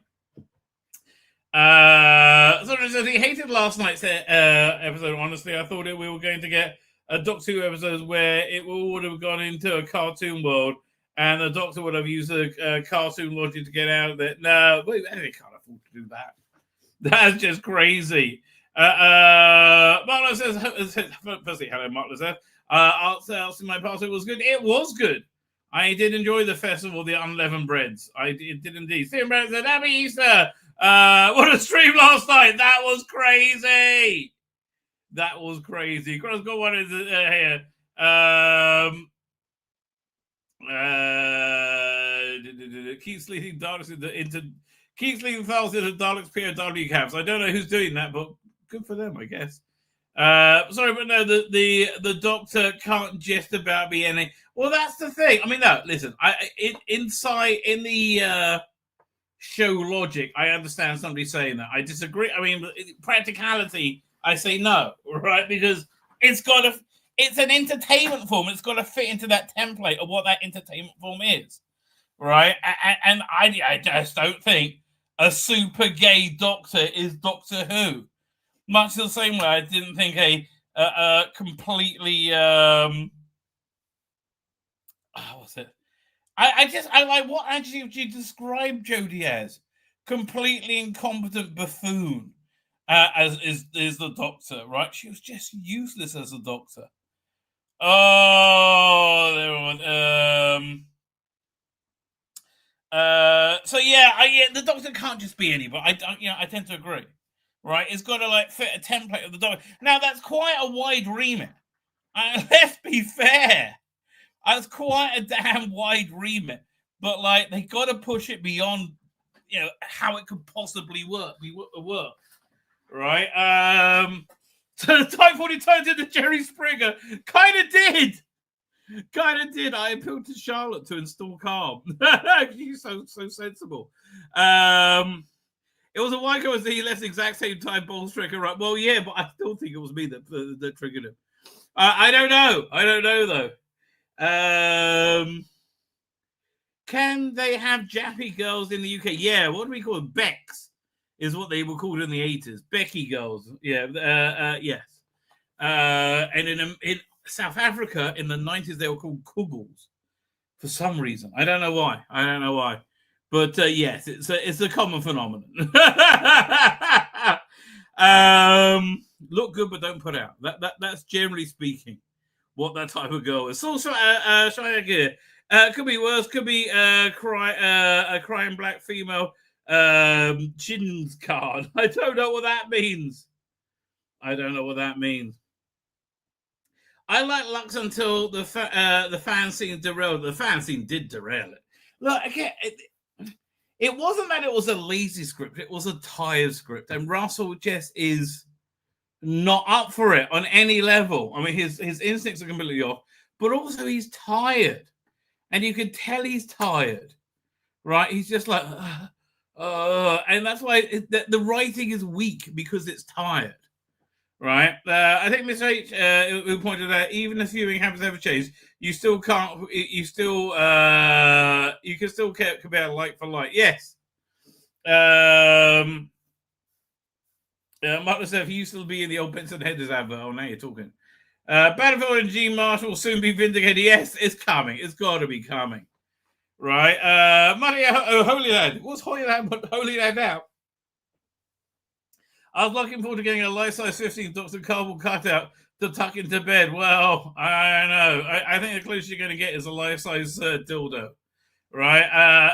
So he hated last night's episode. Honestly, I thought we were going to get a Doctor Who episode where it would have gone into a cartoon world and the Doctor would have used a cartoon logic to get out of it. No, they can't afford to do that. That's just crazy. Marla says, firstly, hello, Marla says, I'll say my parcel was good. It was good. I did enjoy the festival, the unleavened breads. I did indeed. Stephen Brett said, Happy Easter. What a stream last night. That was crazy. That was crazy. Cross got one is here. Keep sleeping Daleks keep sleeping files into Daleks POW caps. I don't know who's doing that, but good for them, I guess. Sorry, but no, the Doctor can't just about be any. Well, that's the thing. I mean, no, listen. Inside in the show logic, I understand somebody saying that. I disagree. I mean, practicality, I say no, right? Because it's an entertainment form. It's got to fit into that template of what that entertainment form is, right? And I just don't think a super gay Doctor is Doctor Who. Much the same way I didn't think a completely what's it? I like what adjective you describe Jodie as? Completely incompetent buffoon, as is the Doctor, right? She was just useless as a Doctor. Oh, there was so yeah, the Doctor can't just be anybody. I tend to agree. Right, it's got to like fit a template of the Doctor. Now that's quite a wide remit. Let's be fair, that's quite a damn wide remit. But like they got to push it beyond, how it could possibly work. Right? So the Type 40 turned into Jerry Springer. Kind of did. I appealed to Charlotte to install calm. She's so sensible. It was a white guy was he left the exact same time Ball's trigger right. Well, yeah, but I still think it was me that triggered him. I don't know though. Can they have Jappy girls in the UK? Yeah, what do we call them? Becks is what they were called in the 80s. Becky girls. Yeah, yes. And South Africa in the 90s, they were called kugels for some reason. I don't know why. But yes, it's a common phenomenon. Look good, but don't put out. That's generally speaking what that type of girl is. Also, Shia could be worse. Could be a crying black female chins card. I don't know what that means. I like Lux until the fan scene derailed. The fan scene did derail it. Look, again, it wasn't that it was a lazy script. It was a tired script. And Russell just is not up for it on any level. I mean, his instincts are completely off. But also, he's tired. And you can tell he's tired. Right? He's just like, and that's why the writing is weak, because it's tired. Right, I think Mr. H, who pointed out, even if viewing habits ever change, you still can't. You can still compare like for like. Yes. Martin said he used to be in the old Benson Headers advert. Oh, now you're talking. Battlefield and G Marshall will soon be vindicated. Yes, it's coming. It's got to be coming. Right. Money. Holy Land. What's Holy Land? But Holy Land out. I was looking forward to getting a life-size 15 Dr. Cardboard cutout to tuck into bed. Well, I don't know. I think the closest you're going to get is a life-size dildo, right?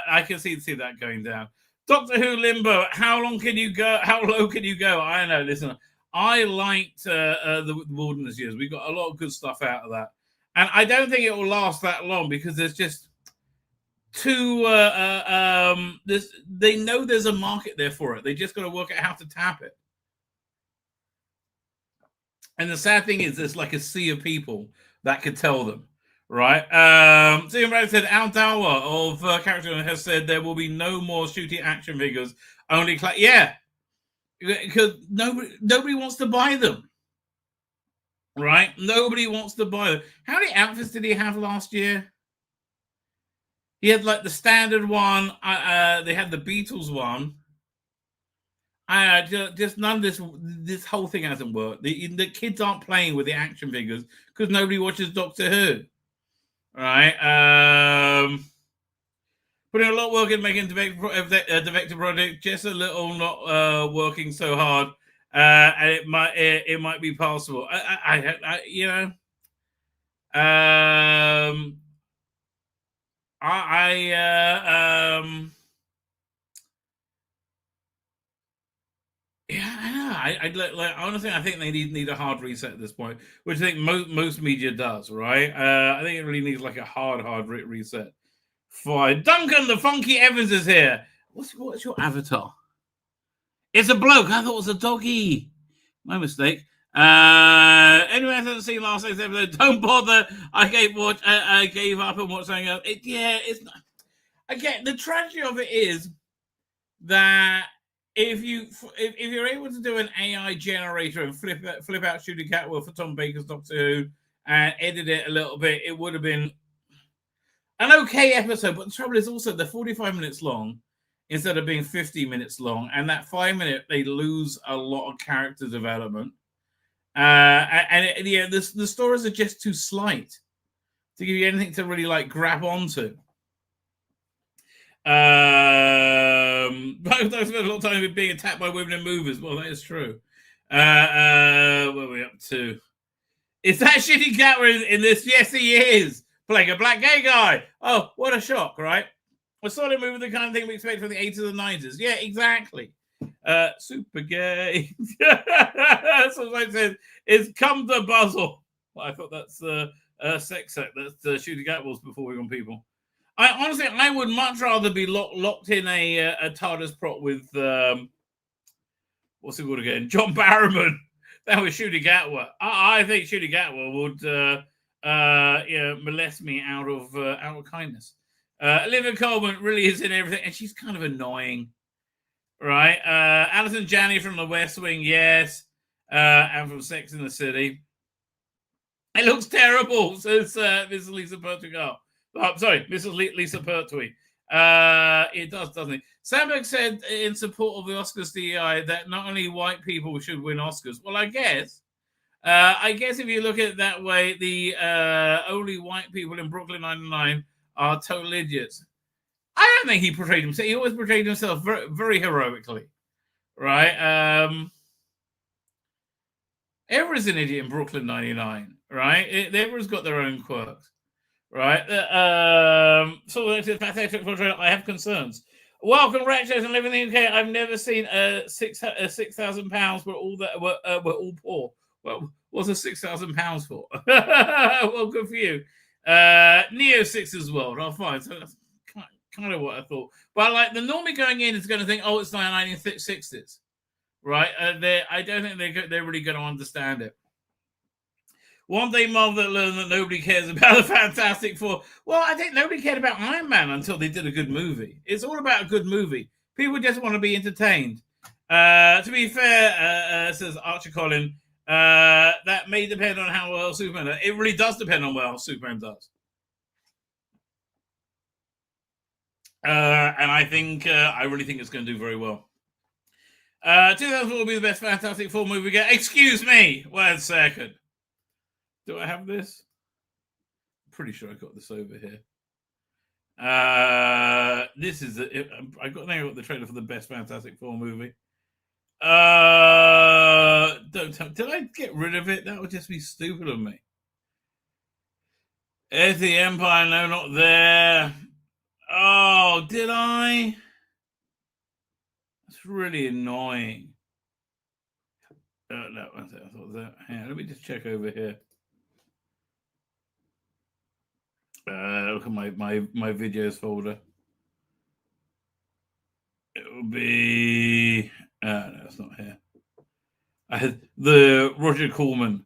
I can see that going down. Doctor Who Limbo. How long can you go? How low can you go? I don't know. Listen, I liked the Wilderness Years. We got a lot of good stuff out of that, and I don't think it will last that long, because there's just too. They know there's a market there for it. They just got to work out how to tap it. And the sad thing is, there's like a sea of people that could tell them, right? Stephen Brad said, Al Dawa of Character has said there will be no more shooting action figures, only yeah, because nobody wants to buy them, right? Nobody wants to buy them. How many outfits did he have last year? He had like the standard one. They had the Beatles one. Just none of this whole thing hasn't worked. The kids aren't playing with the action figures because nobody watches Doctor Who, right? Putting a lot of work in making Defective Project, just a little not working so hard, and it might be passable. Yeah, I know. Honestly, I think they need a hard reset at this point, which I think most media does, right? I think it really needs like a hard reset. Fine. Duncan, the Funky Evans is here. What's your avatar? It's a bloke. I thought it was a doggy. My mistake. Anyone hasn't seen last night's episode, don't bother. I gave up and watched something else. It's not. Again, the tragedy of it is that if you're able to do an AI generator and flip out Shooting Catwell for Tom Baker's Doctor Who and edit it a little bit, it would have been an okay episode. But the trouble is also they're 45 minutes long instead of being 50 minutes long, and that 5 minute they lose a lot of character development. The stories are just too slight to give you anything to really like grab onto. I've spent a lot of time being attacked by women in movies. Well, that is true. What are we up to? Is that Shitty Gatwa in this? Yes, he is. Playing a black gay guy. Oh, what a shock, right? A solid movie, the kind of thing we expect from the 80s and 90s. Yeah, exactly. Super gay. That's what I said. It's come to Buzzle. Well, I thought that's sex set. That's Shooting Gatwalls before we on people. I would much rather be locked in a TARDIS prop with what's it called again? John Barrowman. That was Shooting Gatwa. I think Shooting Gatwa would molest me out of kindness. Olivia Colman really is in everything, and she's kind of annoying, right? Alison Janney from The West Wing, yes, and from Sex and the City. It looks terrible, says Mrs. Lisa Pertwee. Oh, sorry, Mrs. Lisa Pertwee. It does, doesn't it? Sandberg said in support of the Oscars DEI that not only white people should win Oscars. Well, I guess I guess if you look at it that way, the only white people in Brooklyn Nine-Nine are total idiots. I don't think he portrayed himself. He always portrayed himself very, very heroically, right? Everyone's an idiot in Brooklyn 99, right? Everyone's got their own quirks, right? So I have concerns. Welcome, Ratchos, and live in the UK. I've never seen £6,000 where all that were all poor. Well, what's a £6,000 for? Well, good for you. Neo 6 World. Oh, fine. So that's kind of what I thought. But like the normie going in is going to think, oh, it's the 1960s, right? I don't think they're really going to understand it. One day Marvel learned that nobody cares about the Fantastic Four. Well, I think nobody cared about Iron Man until they did a good movie. It's all about a good movie. People just want to be entertained. To be fair, says Archer Collin, that may depend on how well Superman does. It really does depend on how Superman does. And I think I really think it's going to do very well. 2004 will be the best Fantastic Four movie we get. Excuse me, 1 second. Do I have this? I'm pretty sure I got this over here. This is I got the trailer for the best Fantastic Four movie. Did I get rid of it? That would just be stupid of me. There's the Empire. No, not there. Oh, did I? That's really annoying. No, I thought that. Yeah, let me just check over here. Look at my videos folder. It will be. No, it's not here. I had the Roger Corman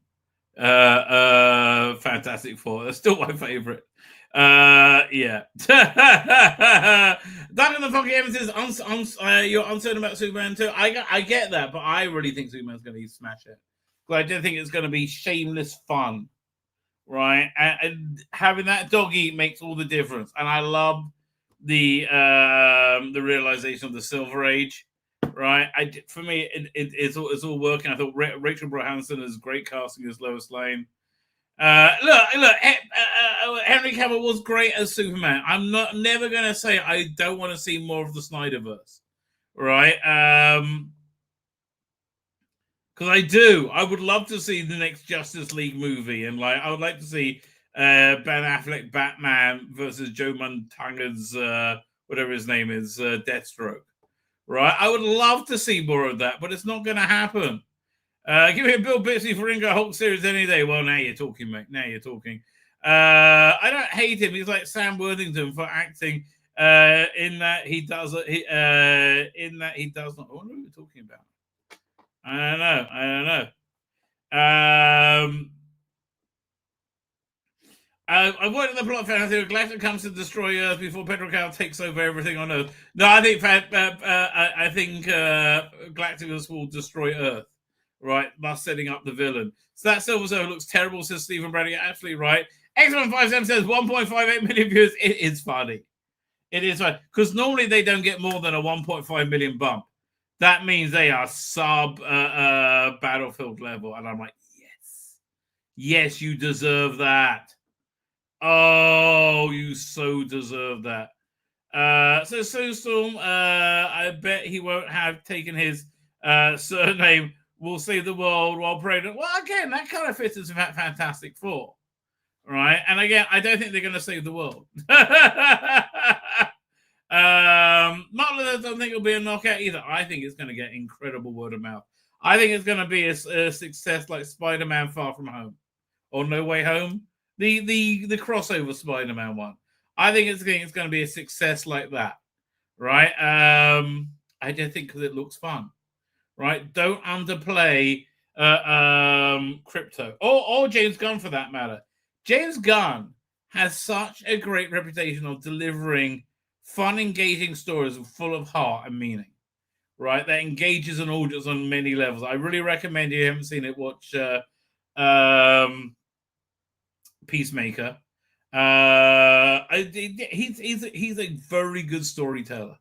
Fantastic Four. That's still my favorite. Yeah. Duncan the Funky Evans says, you're uncertain about Superman 2. I get that, but I really think Superman's going to smash it. But I don't think it's going to be shameless fun, right? And having that doggy makes all the difference. And I love the realization of the Silver Age, right? For me, it's all working. I thought Rachel Brosnahan is great casting as Lois Lane. Look. Henry Cavill was great as Superman. I'm never going to say I don't want to see more of the Snyderverse, right? Because I do. I would love to see the next Justice League movie, and I would like to see Ben Affleck Batman versus Joe Montanga's whatever his name is, Deathstroke, right? I would love to see more of that, but it's not going to happen. Give me a Bill Bixby for Ringo Hulk series any day. Well, now you're talking, mate. Now you're talking. I don't hate him. He's like Sam Worthington for acting in that he does. In that he does not. What are we talking about? I don't know. I worked in the plot fantasy. Galactus comes to destroy Earth before Pedro Cal takes over everything on Earth. No, I think Galactus will destroy Earth. Right, thus setting up the villain. So that Silver Surfer looks terrible, says Stephen Brady. Absolutely right. X157 says 1.58 million views. It is funny. It is funny. Because normally they don't get more than a 1.5 million bump. That means they are sub Battlefield level. And I'm like, yes. Yes, you deserve that. Oh, you so deserve that. So Snowstorm, I bet he won't have taken his surname will save the world while pregnant. Well, again, that kind of fits into Fantastic Four, right? And again, I don't think they're going to save the world. Martin, I don't think it'll be a knockout either. I think it's going to get incredible word of mouth. I think it's going to be a success like Spider-Man Far From Home or No Way Home, the crossover Spider-Man one. I think it's going to be a success like that, right? I just think because it looks fun. Right, don't underplay Crypto or James Gunn for that matter. James Gunn has such a great reputation of delivering fun, engaging stories full of heart and meaning. Right, that engages an audience on many levels. I really recommend you haven't seen it, watch Peacemaker. He's a very good storyteller.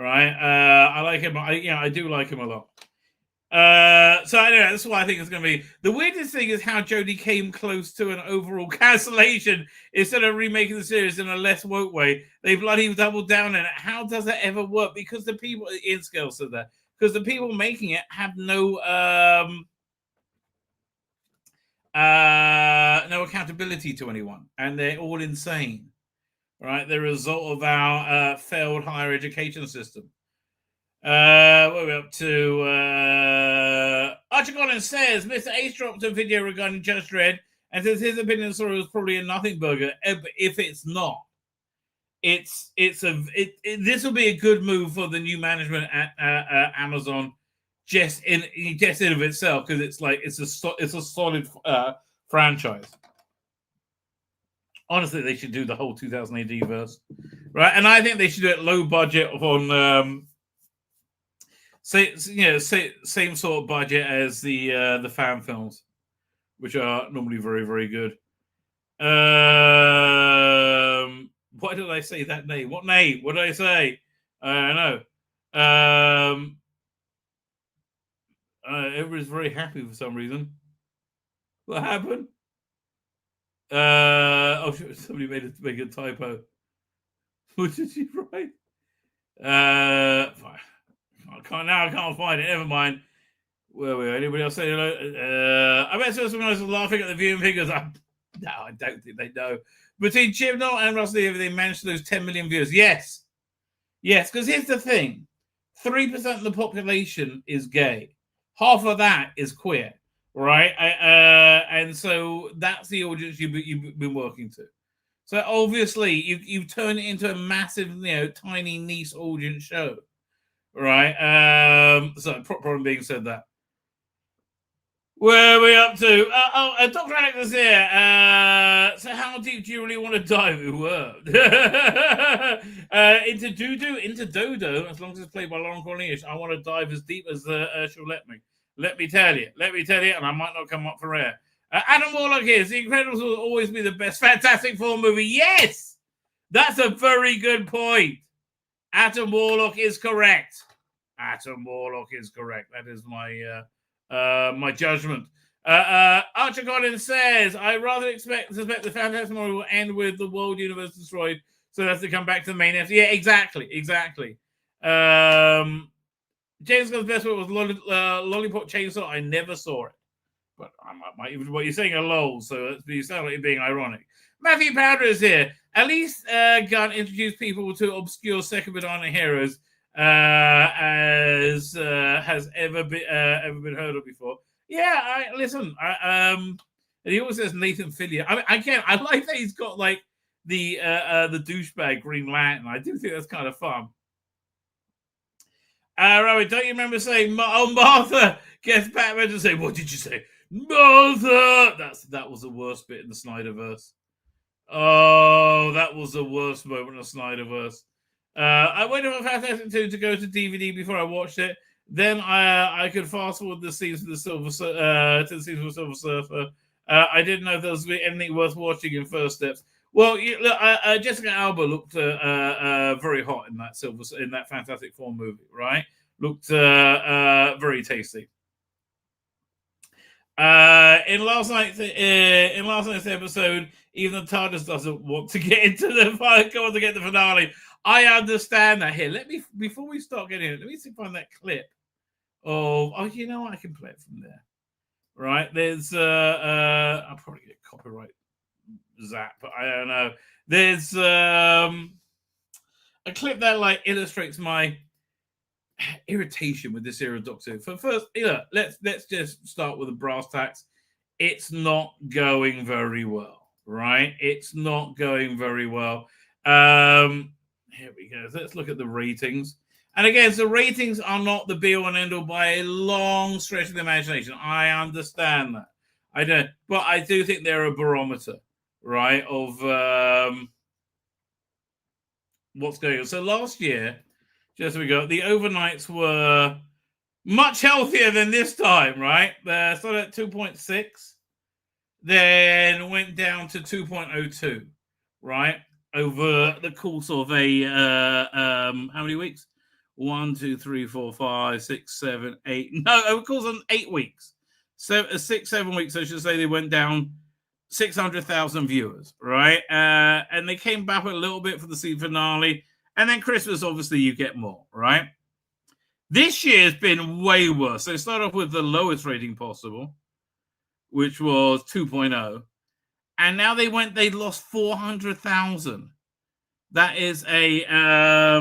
Right, I like him. I do like him a lot. So I don't know, that's what I think it's going to be. The weirdest thing is how Jodie came close to an overall cancellation instead of remaking the series in a less woke way. They bloody doubled down on it. How does that ever work? Because the people in Scale said that because the people making it have no accountability to anyone, and they're all insane. Right, the result of our failed higher education system. What are we up to? Archie Collins says Mr. Ace dropped a video regarding Judge Dredd and says his opinion on the story was probably a nothing burger. If it's not, this will be a good move for the new management at Amazon, just in of itself, because it's a solid franchise. Honestly, they should do the whole 2000 AD verse, right? And I think they should do it low budget on same sort of budget as the fan films, which are normally very, very good. Why did I say that name? What name? What did I say? I don't know. Everybody's very happy for some reason. What happened? Somebody made a typo. What did she write? I can't find it. Never mind. Where were we? Anybody else say hello? I bet someone else was laughing at the viewing figures. No, I don't think they know. Between Chibnall and Russell, they managed to lose 10 million viewers. Yes, because here's the thing: 3% of the population is gay. Half of that is queer. Right, and so that's the audience you've been working to. So obviously you've turned it into a massive, tiny niche audience show, right? So problem being said that. Where are we up to? Dr. Alex is here. So how deep do you really want to dive? Into Dodo, as long as it's played by Lauren Cornelius, I want to dive as deep as she'll let me. Let me tell you, and I might not come up for air. Adam Warlock here. The Incredibles will always be the best Fantastic Four movie. Yes! That's a very good point. Adam Warlock is correct. That is my my judgment. Archer Collins says, I rather suspect the Fantastic Four will end with the world universe destroyed, so that's to come back to the main episode. Yeah, exactly. James Gunn's best work was Lollipop Chainsaw. I never saw it, but what you're saying a lol, so you sound like you're being ironic. Matthew Powder is here. At least Gunn introduced people to obscure second banana heroes as has ever been heard of before. Yeah, listen. And he always says Nathan Fillion. I like that he's got like the douchebag Green Lantern. I do think that's kind of fun. Rabbi, don't you remember saying, Martha gets Batman to say, what did you say? Martha! That was the worst bit in the Snyderverse. Oh, that was the worst moment in the Snyderverse. I waited for Fantastic 2 to go to DVD before I watched it. Then I could fast forward the scenes of the Silver Surfer. I didn't know if there was anything worth watching in First Steps. Well, Jessica Alba looked very hot in that Fantastic Four movie, right? Looked very tasty. In last night's episode, even the TARDIS doesn't want to get into the finale. I understand that. Here, before we start getting it, let me see if I find that clip of. Oh, you know what? I can play it from there. Right? There's I'll probably get copyright zap, but I don't know. There's a clip that like illustrates my irritation with this era of Doctor Who. For first, let's just start with the brass tacks. It's not going very well, right? It's not going very well. Here we go. Let's look at the ratings. And again, the ratings are not the be all and end all by a long stretch of the imagination. I understand that. I don't, but I do think they're a barometer, right, of what's going on. So last year, just so we go, the overnights were much healthier than this time, right? They started at 2.6, then went down to 2.02, right? Over the course of how many weeks? 1, 2, 3, 4, 5, 6, 7, 8. No, of course, on 8 weeks. So 6, 7 weeks, I should say, they went down 600,000 viewers, right? And they came back a little bit for the season finale. And then Christmas, obviously, you get more, right? This year's been way worse. They start off with the lowest rating possible, which was 2.0. And now they lost 400,000. That is a,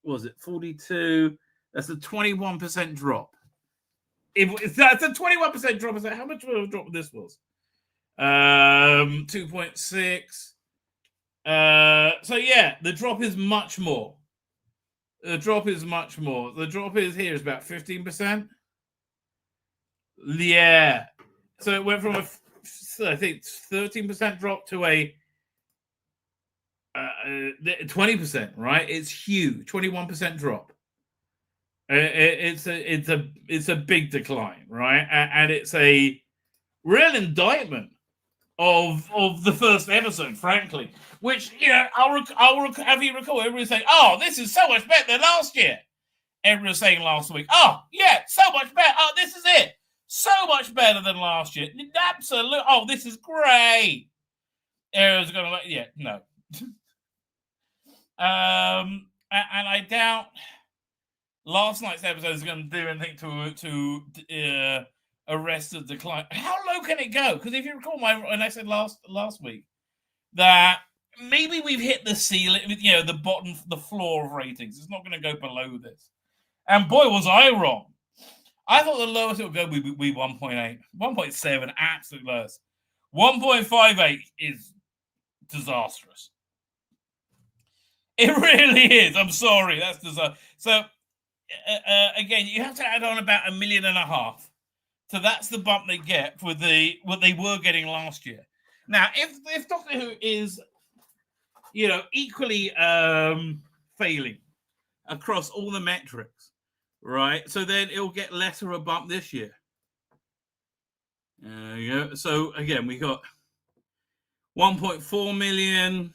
what was it, 42? That's a 21% drop. That's a 21% drop. Is that how much of a drop this was? 2.6. So yeah, the drop is much more. The drop is much more. The drop is here is about 15%. Yeah. So it went from a, I think, 13% drop to a 20%. Right? It's huge. 21% drop. It's a big decline, right? And it's a real indictment of the first episode, frankly. Which, you know, I'll have you recall everybody saying, "Oh, this is so much better than last year." Everyone was saying last week, "Oh, yeah, so much better. Oh, this is it. So much better than last year. Absolutely. Oh, this is great." Everyone's going to like, yeah, no. And I doubt last night's episode is going to do anything to arrest the decline. How low can it go? Because if you recall, when I said last week that maybe we've hit the ceiling, you know, the bottom, the floor of ratings. It's not going to go below this. And boy, was I wrong. I thought the lowest it would go would be 1.8, 1.7, absolute lowest. 1.58 is disastrous. It really is. I'm sorry, that's disastrous. So again, you have to add on about 1.5 million. So that's the bump they get for what they were getting last year. Now, if Doctor Who is, you know, equally failing across all the metrics, right? So then it'll get less of a bump this year. So again, we got 1.4 million,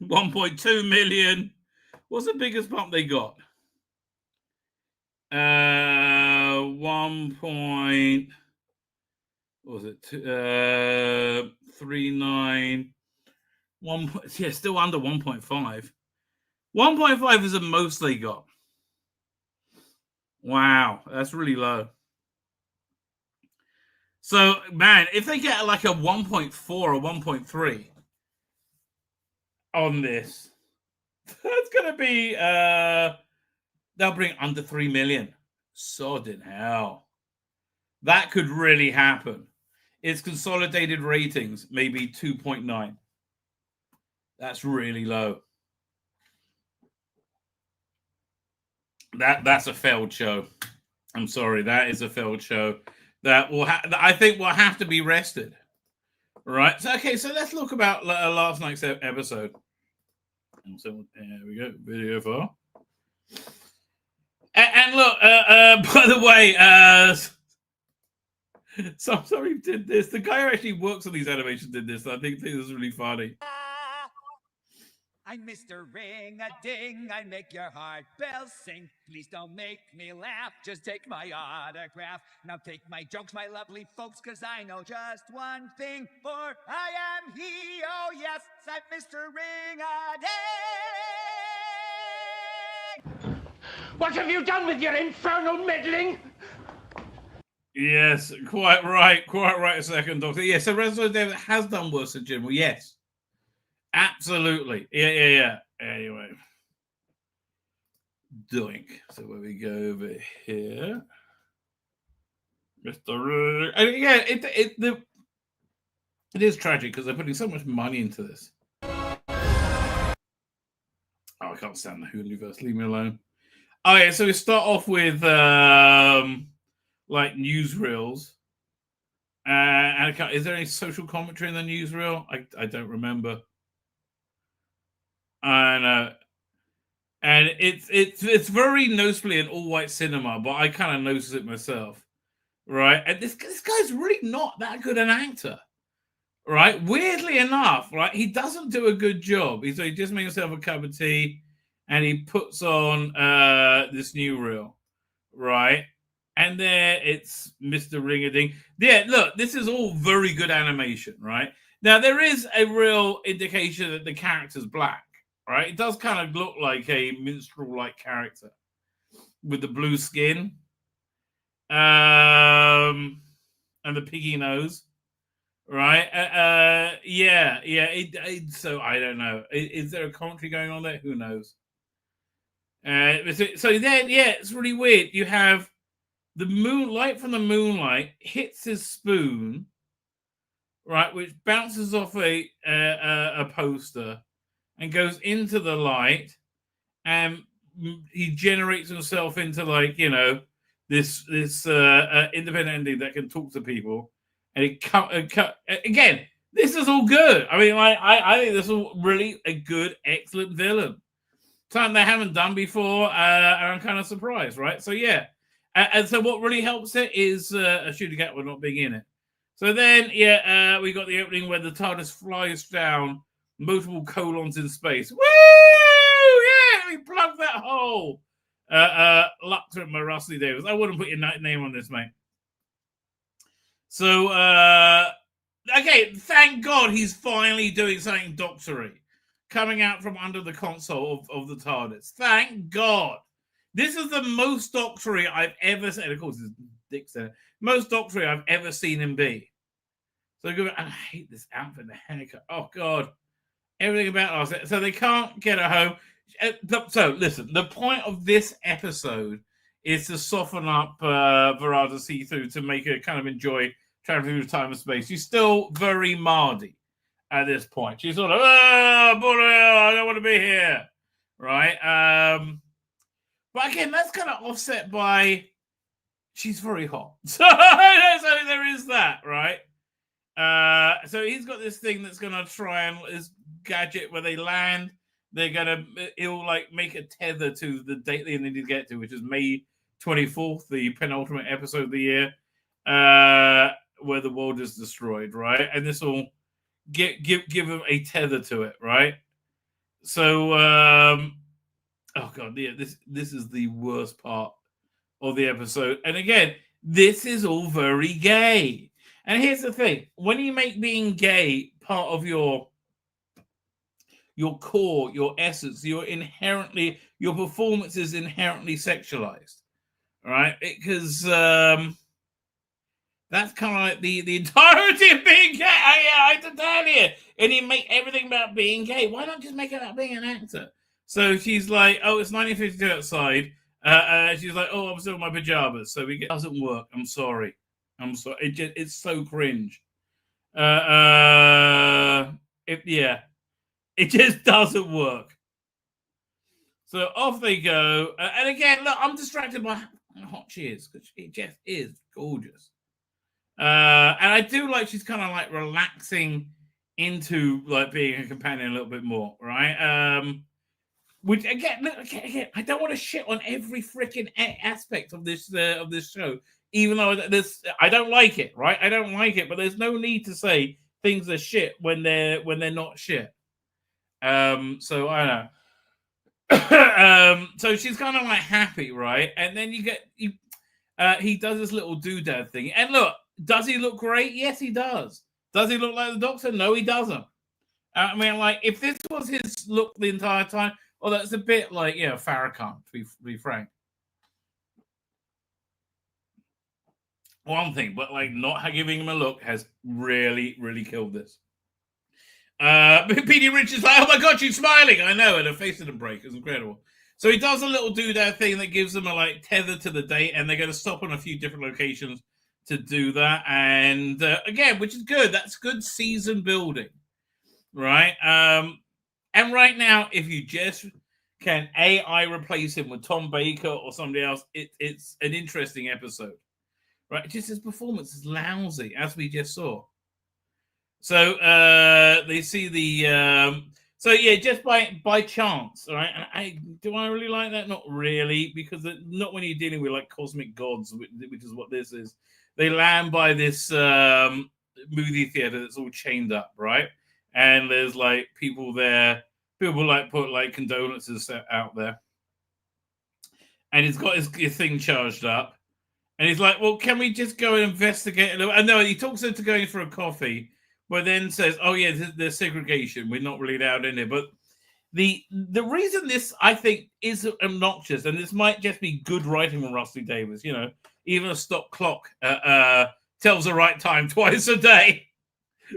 1.2 million. What's the biggest bump they got? 39. Still under 1.5. 1.5 is the most they got. Wow, that's really low. So, man, if they get like a 1.4 or 1.3 on this, that's going to be, they'll bring under 3 million. Sodding hell. That could really happen. Its consolidated ratings, maybe 2.9. That's really low. That's a failed show. I'm sorry, that is a failed show. That will I think will have to be rested. Right. So okay, so let's look about last night's episode. So there we go, video file. And look, by the way, so sorry did this. The guy who actually works on these animations did this. I think this is really funny. I'm Mr. Ring-a-Ding, I make your heart bells sing. Please don't make me laugh, just take my autograph. Now take my jokes, my lovely folks, cause I know just one thing. For I am he, oh yes, I'm Mr. Ring-a-Ding. What have you done with your infernal meddling? Yes, quite right a second, Doctor. Yes, so Resident David has done worse than General, yes. Absolutely. Yeah. Anyway. Doink. So when we go over here. Mr. And yeah, it is tragic because they're putting so much money into this. Oh, I can't stand the Huluverse. Leave me alone. Oh yeah, so we start off with like newsreels. And is there any social commentary in the newsreel? I don't remember. And it's very noticeably an all-white cinema, but I kind of notice it myself, right? And this guy's really not that good an actor, right? Weirdly enough, right? He doesn't do a good job. He just made himself a cup of tea, and he puts on this new reel, right? And there it's Mr. Ring-a-Ding. Yeah, look, this is all very good animation, right? Now, there is a real indication that the character's black, right? It does kind of look like a minstrel-like character with the blue skin and the piggy nose, right? So I don't know. Is there a commentary going on there? Who knows? So then, yeah, it's really weird. You have the moonlight from the moonlight hits his spoon, right, which bounces off a poster and goes into the light, and he generates himself into, like, you know, this independent ending that can talk to people, and it cut again. This is all good. I mean, I think this is really a good, excellent villain. Something they haven't done before, and I'm kind of surprised, right? So yeah. And so what really helps it is a shooting Gatwa not being in it. So then, we got the opening where the TARDIS flies down multiple colons in space. Woo! Yeah, we plugged that hole. Luctor and Rusty Davis. I wouldn't put your name on this, mate. So, okay, thank God he's finally doing something doctory. Coming out from under the console of the TARDIS. Thank God. This is the most doctory I've ever seen. Of course, his dick's there. Most doctory I've ever seen him be. So I hate this outfit, the haircut. Oh God, everything about it. So they can't get her home. So listen, the point of this episode is to soften up Verada See-Through to make her kind of enjoy traveling through time and space. She's still very Mardy at this point. She's sort of, I don't want to be here, right? But again, that's kind of offset by she's very hot. So there is that, right? So he's got this thing that's going to try and this gadget where they land. It'll like make a tether to the date they need to get to, which is May 24th, the penultimate episode of the year, where the world is destroyed, right? And this will give them a tether to it, right? So, oh God, yeah, this is the worst part of the episode. And again, this is all very gay. And here's the thing. When you make being gay part of your core, your essence, your performance is inherently sexualized. Right? Because that's kind of like the entirety of being gay. I have to tell you. And you make everything about being gay. Why not just make it about being an actor? So she's like, oh, it's 1952 outside. She's like, oh, I'm still in my pajamas. So it doesn't work. I'm sorry. It's so cringe. It just doesn't work. So off they go. And again, look, I'm distracted by how hot she is, because she just is gorgeous. And I do like she's kind of like relaxing into like being a companion a little bit more, right? Which again, I don't want to shit on every freaking aspect of this show, even though I don't like it, right? I don't like it, but there's no need to say things are shit when they're not shit. So I don't know. So she's kind of like happy, right? And then he does this little doodad thing, and look, does he look great? Yes, he does. Does he look like the Doctor? No, he doesn't. I mean, like, if this was his look the entire time, well, that's a bit like, Farrakhan, to be frank. One thing, but like not giving him a look has really, really killed this. Petey Rich is like, oh my God, she's smiling. I know, and her face didn't break. It's incredible. So he does a little doodad thing that gives them a like tether to the date, and they're going to stop on a few different locations to do that. And again, which is good. That's good season building, right? And right now, if you just can AI replace him with Tom Baker or somebody else, it's an interesting episode, right? Just his performance is lousy, as we just saw. So they see the just by chance, all right? And do I really like that? Not really, because not when you're dealing with like cosmic gods, which is what this is. They land by this movie theater that's all chained up, right? And there's like people there People put condolences out there, and he's got his thing charged up, and he's like, "Well, can we just go and investigate a little?" And no, he talks into going for a coffee, but then says, "Oh yeah, there's segregation. We're not really allowed in here." But the reason this, I think, is obnoxious, and this might just be good writing from Rusty Davis. Even a stop clock tells the right time twice a day.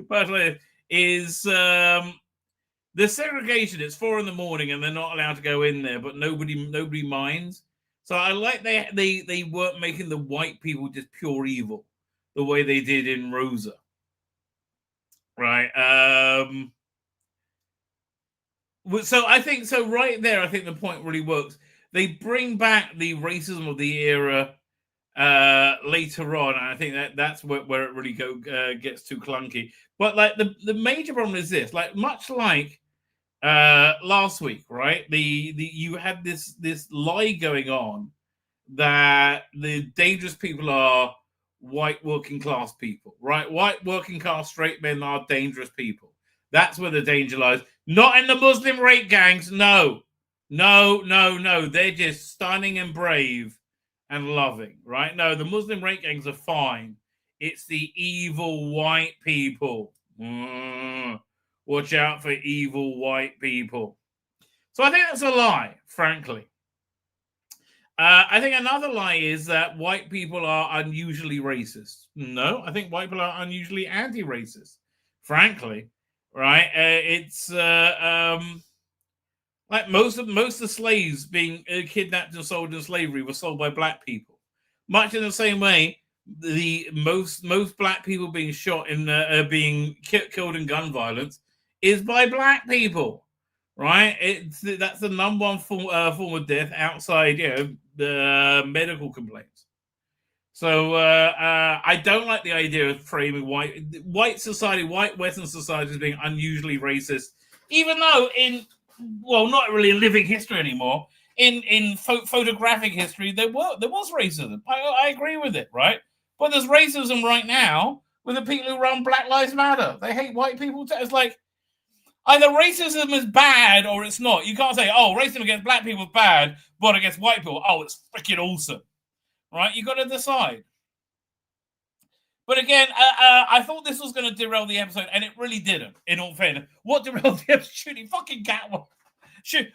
But is the segregation? It's 4 a.m, and they're not allowed to go in there, but nobody minds. So I like they weren't making the white people just pure evil the way they did in Rosa, right? So I think right there. I think the point really works. They bring back the racism of the era later on, and I think that's where it really gets too clunky. But the major problem is this: much like last week, right? You had this lie going on that the dangerous people are white working class people, right? White working class straight men are dangerous people. That's where the danger lies. Not in the Muslim rape gangs. No. They're just stunning and brave and loving, right? No, the Muslim rape gangs are fine. It's the evil white people. Watch out for evil white people. So I think that's a lie, frankly. I think another lie is that white people are unusually racist. No, I think white people are unusually anti-racist, frankly. Right? It's most of the slaves being kidnapped and sold in slavery were sold by black people. Much in the same way, the most black people being shot in being killed in gun violence is by black people. Right? That's the number one form of death outside, the medical complaints. So I don't like the idea of framing white society, white Western society as being unusually racist, even though not really in living history anymore. In photographic history, there was racism. I agree with it, right? But there's racism right now with the people who run Black Lives Matter. They hate white people. It's like either racism is bad or it's not. You can't say, "Oh, racism against black people is bad, but against white people, oh, it's freaking awesome." Right? You got to decide. But again, I thought this was going to derail the episode, and it really didn't, in all fairness. What derailed the episode? Shooting fucking Gatwa.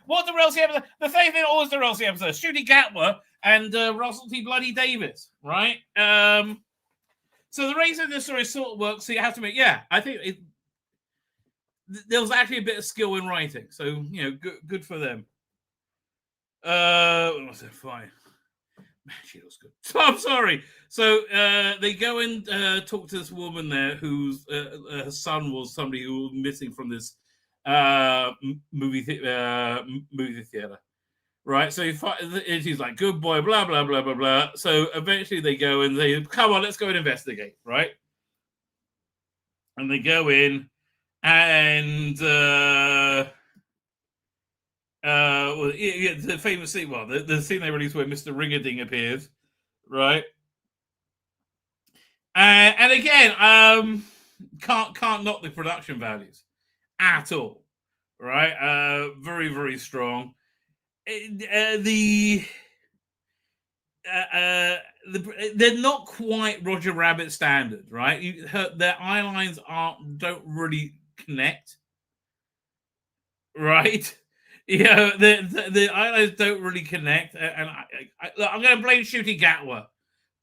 What derails the episode? The same thing always derails the episode. Shooting Gatwa and Russell T. Bloody Davis, right? So the reason this story sort of works, so you have to make, I think there was actually a bit of skill in writing. So, good for them. Fine. Man, she looks good. So I'm sorry. So they go and talk to this woman there whose her son was somebody who was missing from this movie theater, right? So she's like, "Good boy," blah blah blah blah blah. So eventually they go and they come on, let's go and investigate, right? And they go in and the famous scene, the scene they released where Mr. Ring-a-Ding appears, right? And again, can't knock the production values at all, right? Very, very strong. They're not quite Roger Rabbit standard, right? Their eye lines don't really connect, right? The eyelines don't really connect, and I'm going to blame Shooty Gatwa.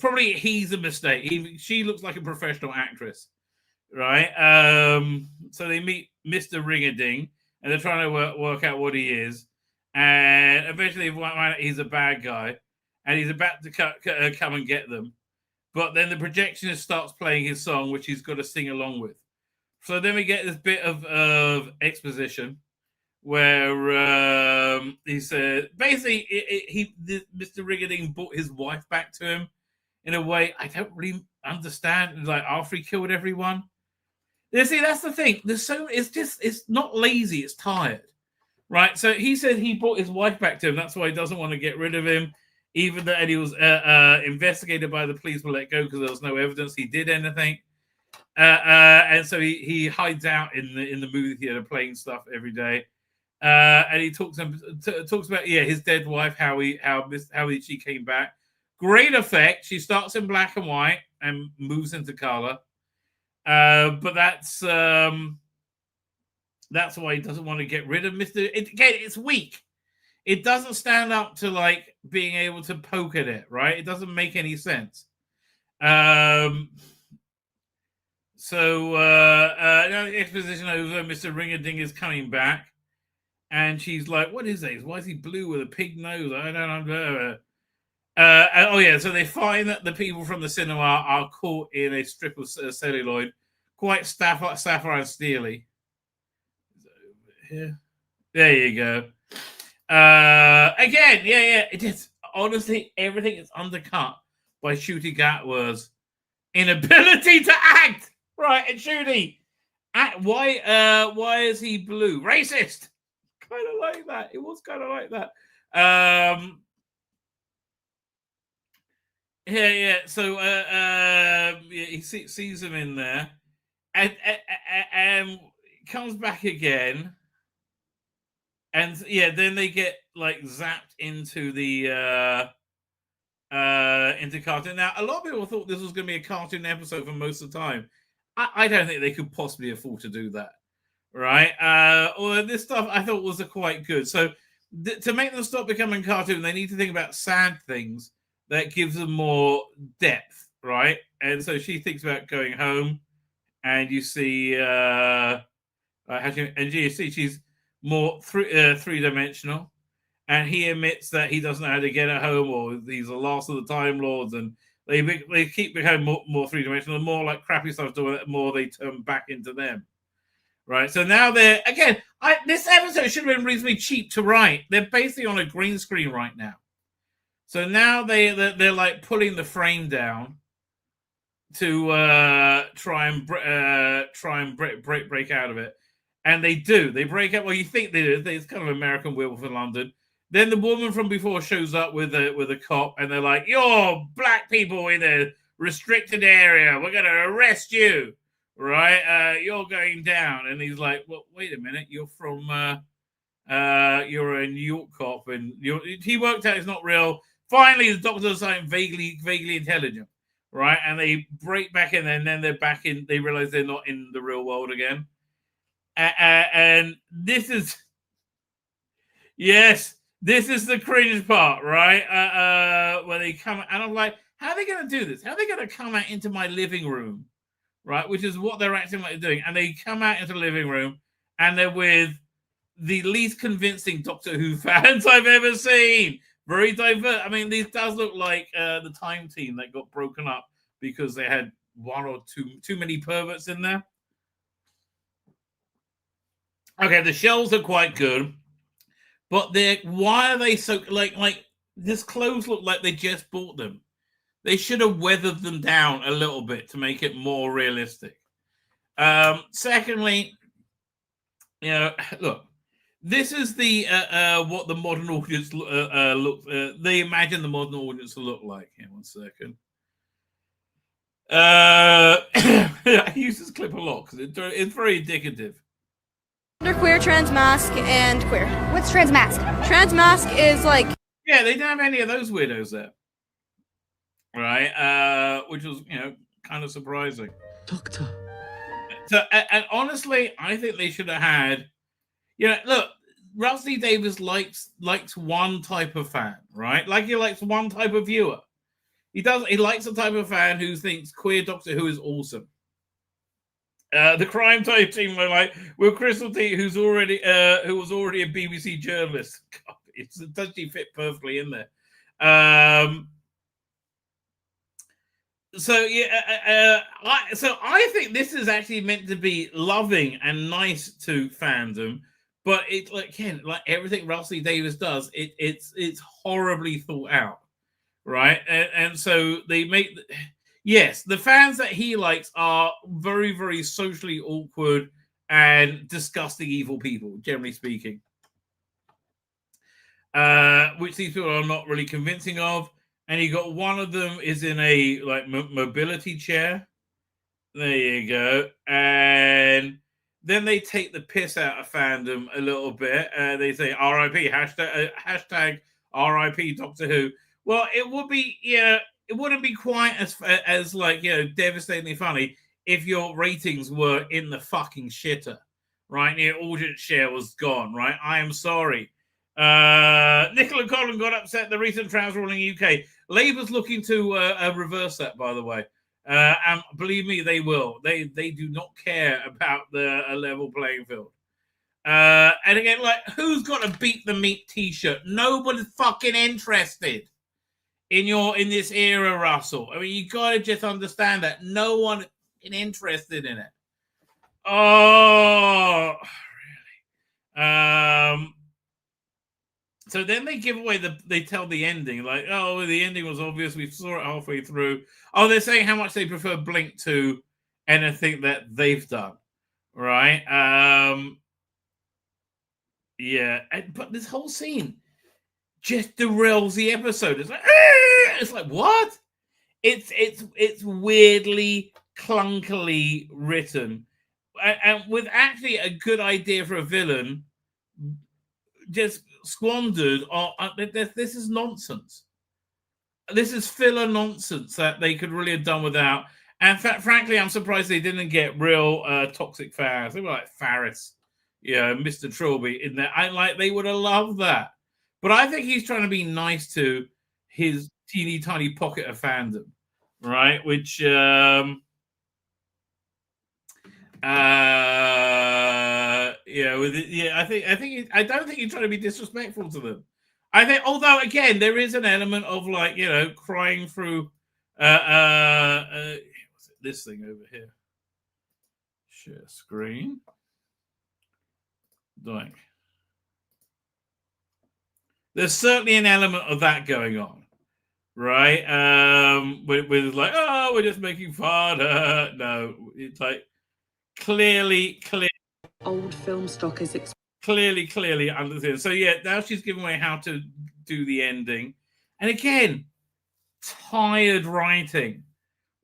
Probably he's a mistake. She looks like a professional actress, right? So they meet Mr. Ring-a-Ding, and they're trying to work out what he is, and eventually they find out he's a bad guy, and he's about to come and get them. But then the projectionist starts playing his song, which he's got to sing along with. So then we get this bit of exposition where he said, basically, Mr. Ring-a-Ding brought his wife back to him in a way I don't really understand. Like after he killed everyone, see, that's the thing. It's not lazy. It's tired, right? So he said he brought his wife back to him. That's why he doesn't want to get rid of him, even though he was investigated by the police, but let go because there was no evidence he did anything. And so he hides out in the movie theater playing stuff every day. And he talks about his dead wife, how she came back. Great effect. She starts in black and white and moves into color. But that's why he doesn't want to get rid of Mr. Again, it's weak. It doesn't stand up to like being able to poke at it, right? It doesn't make any sense. So exposition over, Mr. Ring-a-Ding is coming back, and she's like, "What is this? Why is he blue with a pig nose? I don't know." So they find that the people from the cinema are caught in a strip of celluloid, quite sapphire and steely. Here. There you go. Again, it is honestly everything is undercut by Ncuti Gatwa's inability to act. Right, and Ncuti, why is he blue? Racist. Kind of like that. It was kind of like that. So he sees him in there, and comes back again, and then they get like zapped into the into cartoon. Now, a lot of people thought this was going to be a cartoon episode for most of the time. I don't think they could possibly afford to do that, right? Although this stuff I thought was quite good. So to make them stop becoming cartoon, they need to think about sad things that gives them more depth, right? And so she thinks about going home, and you see, she's more three-dimensional, and he admits that he doesn't know how to get at home, or he's the last of the Time Lords, and they keep becoming more three-dimensional, more like crappy stuff, the more they turn back into them, right? So now they're, again, this episode should have been reasonably cheap to write. They're basically on a green screen right now. So now they're like pulling the frame down to try and break out of it, and they do. They break out. Well, you think they do. It's kind of American Werewolf in London. Then the woman from before shows up with a cop, and they're like, "You're black people in a restricted area. We're going to arrest you, right? You're going down." And he's like, "Well, wait a minute. You're from you're a New York cop, and he worked out it's not real." Finally, the doctor is something vaguely intelligent, right? And they break back in, and then they're back in. They realize they're not in the real world again. And this is, this is the cringe part, right? Where they come, and I'm like, how are they going to do this? How are they going to come out into my living room, right? Which is what they're acting like doing. And they come out into the living room, and they're with the least convincing Doctor Who fans I've ever seen. Very diverse. I mean, these does look like the Time Team that got broken up because they had one or too many perverts in there. Okay, the shells are quite good, but why are they so like this clothes look like they just bought them? They should have weathered them down a little bit to make it more realistic. Secondly, look. This is the what the modern audience they imagine the modern audience to look like. Here, 1 second. I use this clip a lot because it's very indicative. Queer, trans mask, and queer. What's trans mask? Trans mask is like... Yeah, they don't have any of those weirdos there. Right? Which was, kind of surprising. Doctor. So, and honestly, I think they should have had... look, Rusty Davis likes one type of fan, right? Like he likes one type of viewer. He likes the type of fan who thinks queer Doctor Who is awesome. The crime type team were like, Will Crystal D, who was already a BBC journalist. God, does she fit perfectly in there? So I think this is actually meant to be loving and nice to fandom. But it's like everything Rusty Davis does, it's horribly thought out, right? And so they make the fans that he likes are very, very socially awkward and disgusting evil people, generally speaking. Which these people are not really convincing of. And you got one of them is in a mobility chair. There you go, and then they take the piss out of fandom a little bit. They say RIP, hashtag RIP Doctor Who. Well, it would be, it wouldn't be quite as like, devastatingly funny if your ratings were in the fucking shitter, right? Your audience share was gone, right? I am sorry. Nicola Collin got upset at the recent trans rule in the UK. Labour's looking to reverse that, by the way. And believe me, they will. They do not care about the level playing field. And again, like, who's got a beat the meat t-shirt? Nobody's fucking interested in this era, Russell. I mean, you gotta just understand that no one is interested in it. Oh, really? So then they give away they tell the ending, like, oh, the ending was obvious. We saw it halfway through. Oh, they're saying how much they prefer Blink to anything that they've done, right? Yeah, but this whole scene just derails the episode. It's like what? It's weirdly clunkily written, and with actually a good idea for a villain, just squandered. This is nonsense. This is filler nonsense that they could really have done without. And frankly, I'm surprised they didn't get real toxic fans. They were like Faris, Mr. Trilby in there. They would have loved that. But I think he's trying to be nice to his teeny tiny pocket of fandom, right? Which I don't think he's trying to be disrespectful to them. I think, although again, there is an element of like, crying through what's this thing over here? Share screen. Doink. There's certainly an element of that going on, right? With like, oh, we're just making fun. No, it's like clearly old film stock is clearly understood. So yeah, now she's giving away how to do the ending, and again, tired writing,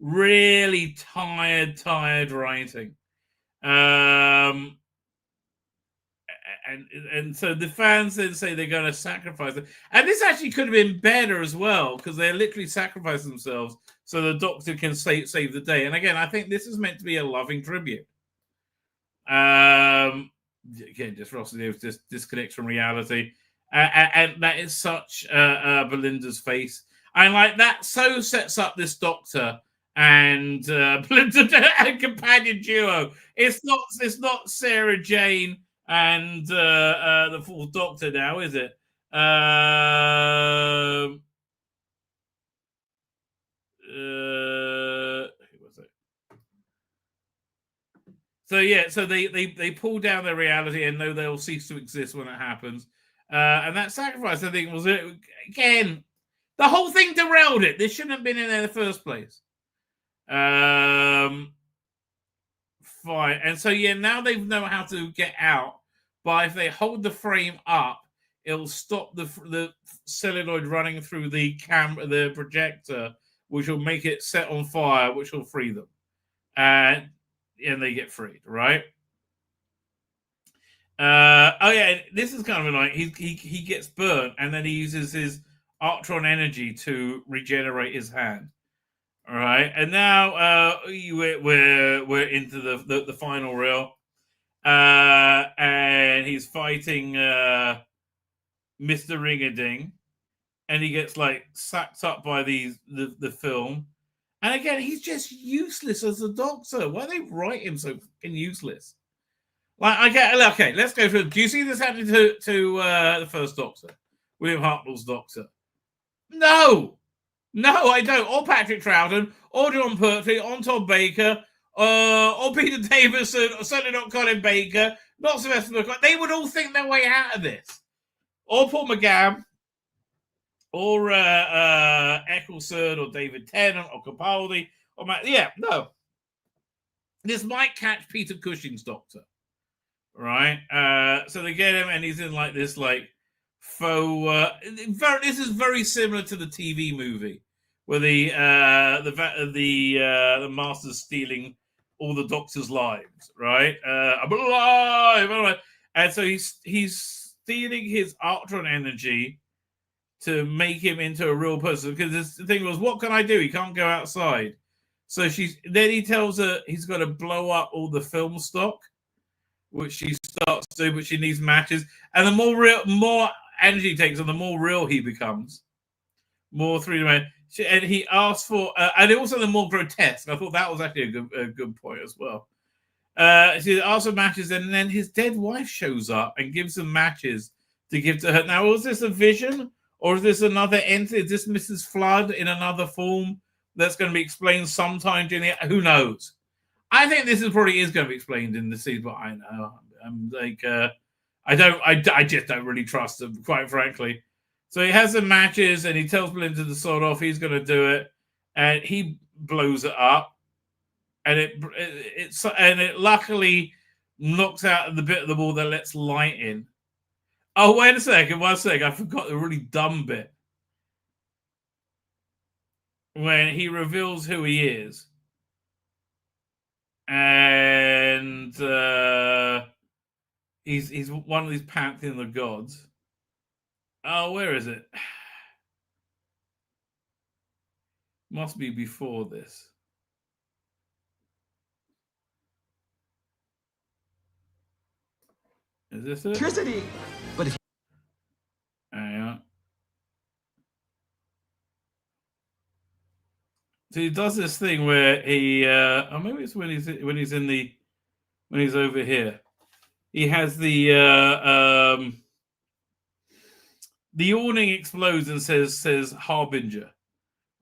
really tired writing. And so the fans then say they're going to sacrifice it. And this actually could have been better as well, because they're literally sacrificing themselves so the Doctor can save the day. And again, I think this is meant to be a loving tribute. Again, just Ross just disconnects from reality. And that is such Belinda's face. And like that so sets up this Doctor and Belinda and companion duo. It's not Sarah Jane and the Fourth Doctor now, is it? Who was it? So yeah, so they pull down their reality and know they'll cease to exist when it happens. And that sacrifice, I think, was it again. The whole thing derailed it. This shouldn't have been in there in the first place. Fine. And so yeah, now they know how to get out. But if they hold the frame up, it'll stop the celluloid running through the projector, which will make it set on fire, which will free them, and they get freed, right? This is kind of annoying. He gets burnt, and then he uses his Artron energy to regenerate his hand. All right, and now we're into the final reel. And he's fighting Mr. Ring-a-Ding, and he gets like sacked up by the film. And again, he's just useless as a Doctor. Why do they write him so fucking useless? Like, okay, let's go through. Do you see this happening to the first Doctor, William Hartnell's Doctor? No, I don't. Or Patrick Troughton, or John Pertwee, or Tom Baker. Or Peter Davison, or certainly not Colin Baker, not Sylvester McCoy. They would all think their way out of this. Or Paul McGann, or Eccleston, or David Tennant, or Capaldi, or no. This might catch Peter Cushing's Doctor, right? So they get him, and he's in like this like faux. This is very similar to the TV movie where the Master's stealing all the Doctor's lives, right? I'm alive. And so he's stealing his Ultron energy to make him into a real person. Because the thing was, what can I do? He can't go outside. So then he tells her he's got to blow up all the film stock, which she starts to do, but she needs matches. And the more energy he takes, and the more real he becomes, more three-dimensional. And he asks for, and also the more grotesque. I thought that was actually a good point as well. She asks for matches, and then his dead wife shows up and gives him matches to give to her. Now, was this a vision, or is this another entity? Is this Mrs. Flood in another form that's going to be explained sometime during the? Who knows? I think this probably is going to be explained in the season, but I know I'm like I just don't really trust him, quite frankly. So he has the matches, and he tells Belinda to sort off. He's going to do it, and he blows it up, and it luckily knocks out the bit of the wall that lets light in. Oh, wait a second, 1 second. I forgot the really dumb bit when he reveals who he is, and he's one of these pantheon of gods. Oh, where is it? Must be before this. Is this it? Electricity! But if hang on. So he does this thing where he oh, maybe it's when he's over here. He has the awning explodes and says Harbinger,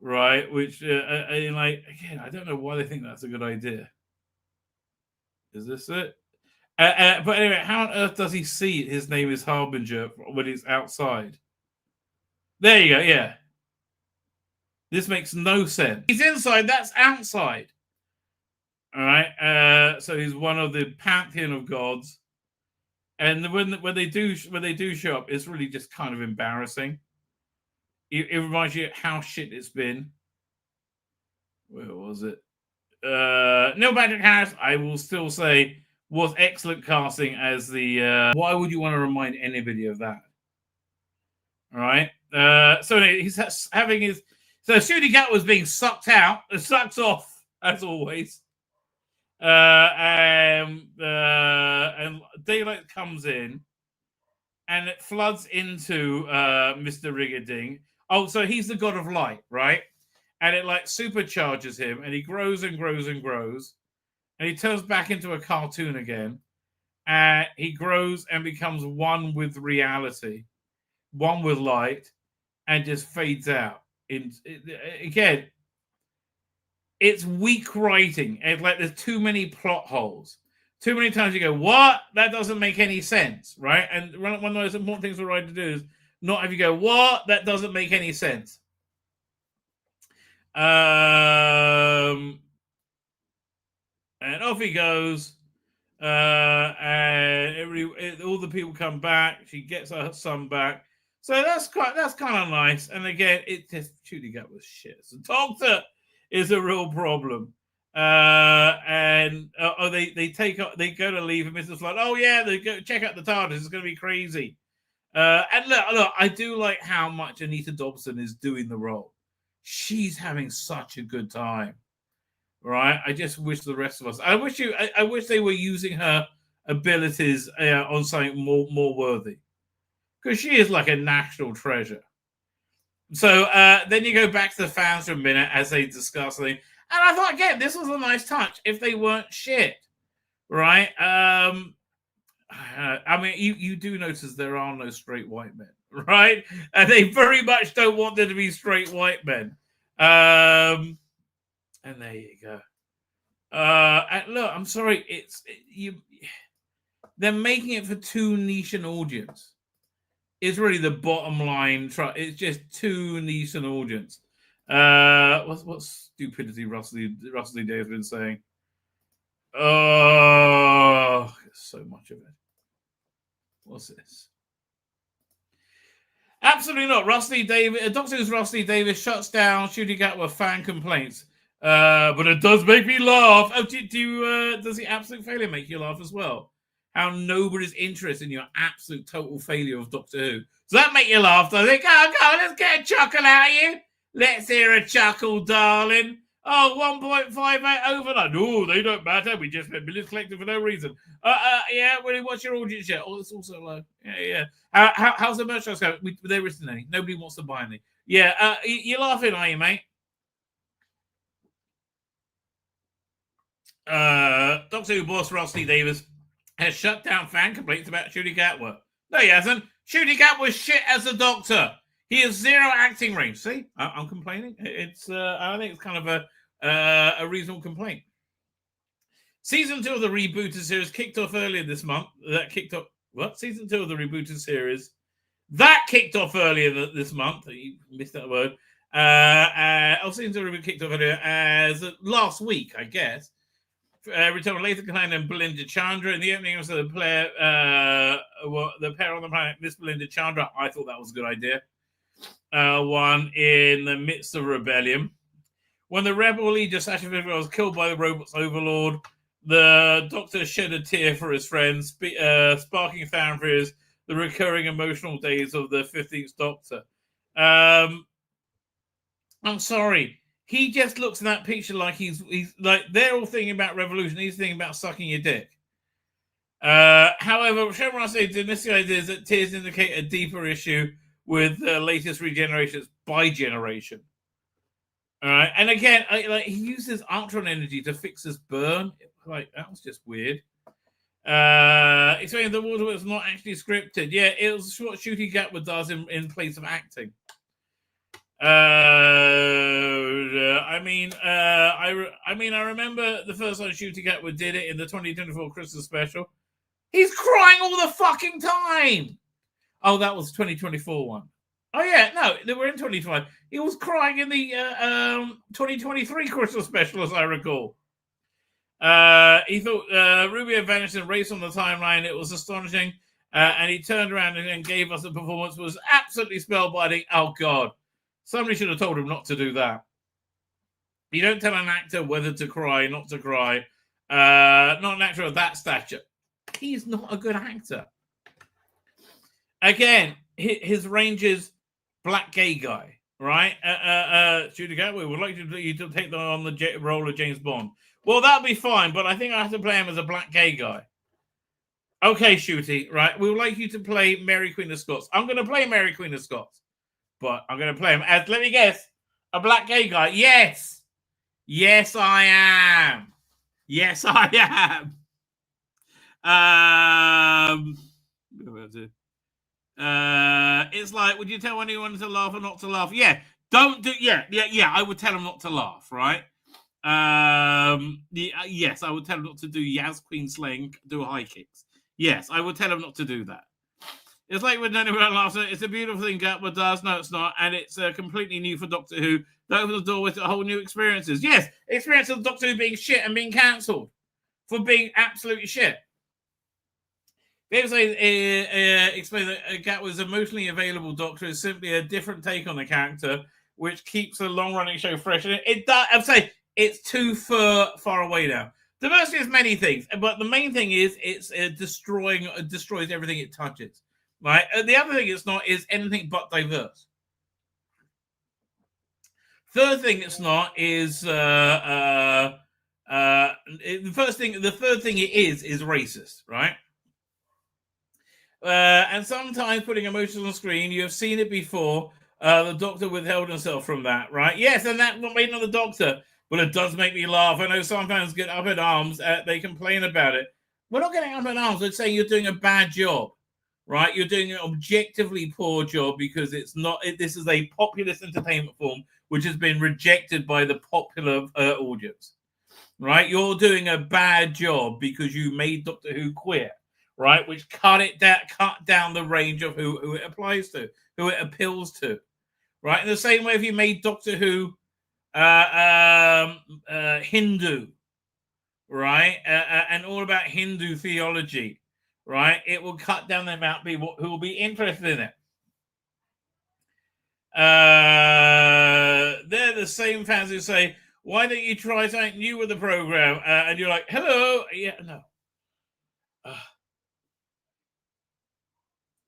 right? Which like, again, I don't know why they think that's a good idea. Is this it? But anyway, how on earth does he see his name is Harbinger when he's outside? There you go. Yeah, this makes no sense. He's inside. That's outside. All right. So he's one of the pantheon of gods. And when they do show up, it's really just kind of embarrassing. It reminds you how shit it's been. Where was it? Neil Patrick Harris, I will still say, was excellent casting as the. Why would you want to remind anybody of that? All right. So anyway, he's having his. So Shooty Gat was being sucked off as always. And daylight comes in, and it floods into Mr. Riggerding. Oh, so he's the god of light, right? And it like supercharges him, and he grows and grows and grows, and he turns back into a cartoon again. And he grows and becomes one with reality, one with light, and just fades out. Again, it's weak writing. It's like there's too many plot holes. Too many times you go, what? That doesn't make any sense, right? And one of the most important things for a writer to do is not have you go, what? That doesn't make any sense. And off he goes. And all the people come back. She gets her son back. So that's kind of nice. And again, it just Shooty Gat was shit. So Doctor is a real problem. They go to leave, and Mrs. Flood, oh yeah, they go check out the TARDIS. It's going to be crazy. And look, I do like how much Anita Dobson is doing the role. She's having such a good time, right? I just wish the rest of us. I wish they were using her abilities on something more worthy, because she is like a national treasure. So then you go back to the fans for a minute as they discuss things. And I thought, again, this was a nice touch if they weren't shit, right? I mean, you do notice there are no straight white men, right? And they very much don't want there to be straight white men. And there you go. And look, I'm sorry, they're making it for too niche an audience. It's really the bottom line. It's just too niche an audience. What stupidity Russell Day has been saying? Oh, so much of it. What's this? Absolutely not. Doctor Who's Russell Davis shuts down Shooty Gat with fan complaints. But it does make me laugh. Oh, does the absolute failure make you laugh as well? How nobody's interested in your absolute total failure of Doctor Who. Does that make you laugh? I think, oh, go on, let's get a chuckle out of you. Let's hear a chuckle, darling. Oh, 1.58 overnight. No, they don't matter. We just let millions collected for no reason. Yeah, really, what's your audience share? Oh, it's also low. Yeah. How's the merchandise going? There isn't any. Nobody wants to buy any. Yeah, you're laughing, are you, mate? Doctor Who boss Rusty Davis has shut down fan complaints about Ncuti Gatwa. No, he hasn't. Ncuti Gatwa's shit as a Doctor. He has zero acting range. See, I'm complaining. I think it's kind of a reasonable complaint. Season 2 of the rebooted series kicked off earlier this month. Season 2 of the rebooted series that kicked off earlier this month. You missed that word. Season 2 reboot kicked off earlier as last week, I guess. Return of Lathan Klein and Belinda Chandra in the opening of the pair on the planet, Miss Belinda Chandra. I thought that was a good idea. One in the midst of rebellion. When the rebel leader Sasha Fishburne was killed by the robot's overlord, the Doctor shed a tear for his friends, sparking fanfares the recurring emotional days of the 15th Doctor. I'm sorry. He just looks in that picture like he's like they're all thinking about revolution. He's thinking about sucking your dick. However, Shomron said the initial idea is that tears indicate a deeper issue with the latest regenerations by generation. All right, and again, he uses Ultron energy to fix his burn. Like that was just weird. Explaining the water was not actually scripted. Yeah, it was what Ncuti Gatwa does in place of acting. I remember the first time Ncuti Gatwa did it in the 2024 Christmas special. He's crying all the fucking time. Oh, that was 2024 one. Oh yeah, no, they were in 2025. He was crying in the 2023 Christmas special, as I recall. He thought Rubio vanished and raced on the timeline. It was astonishing, and he turned around and gave us a performance that was absolutely spellbinding. Oh God. Somebody should have told him not to do that. You don't tell an actor whether to cry, not to cry. Not an actor of that stature. He's not a good actor. Again, his range is black gay guy, right? Ncuti Gatwa would like you to take on the role of James Bond. Well, that'd be fine, but I think I have to play him as a black gay guy. Okay, Ncuti, right? We would like you to play Mary Queen of Scots. I'm going to play Mary Queen of Scots. But I'm going to play him as, let me guess, a black gay guy. Yes. Yes, I am. Yes, I am. It's like, would you tell anyone to laugh or not to laugh? Yeah. Don't do, yeah. I would tell him not to laugh, right? Yes, I would tell him not to do Yaz Queen slaying, do high kicks. Yes, I would tell him not to do that. It's like when anyone laughs at it. It's a beautiful thing Gatwa does. No, it's not. And it's completely new for Doctor Who. That opens the door with a whole new experiences. Yes, experience of Doctor Who being shit and being cancelled for being absolutely shit. They explain that Gatwa's emotionally available Doctor is simply a different take on the character, which keeps the long-running show fresh. And it does. I'd say it's too far away now. Diversity is many things, but the main thing is it's destroys everything it touches. Right. The other thing it's not is anything but diverse. Third thing it's not is the third thing it is racist, right? And sometimes putting emotions on screen, you have seen it before. The Doctor withheld himself from that, right? Yes, and that not made on the Doctor, but it does make me laugh. I know some fans get up in arms. They complain about it. We're not getting up in arms. We're saying you're doing a bad job. Right, you're doing an objectively poor job because it's not. This is a populist entertainment form which has been rejected by the popular audience. Right, you're doing a bad job because you made Doctor Who queer. Right, which cut down the range of who it applies to, who it appeals to. Right, in the same way, if you made Doctor Who Hindu, right, and all about Hindu theology. Right, it will cut down the amount of people who will be interested in it. They're the same fans who say, Why don't you try something new with the program? And you're like, hello. Yeah, no.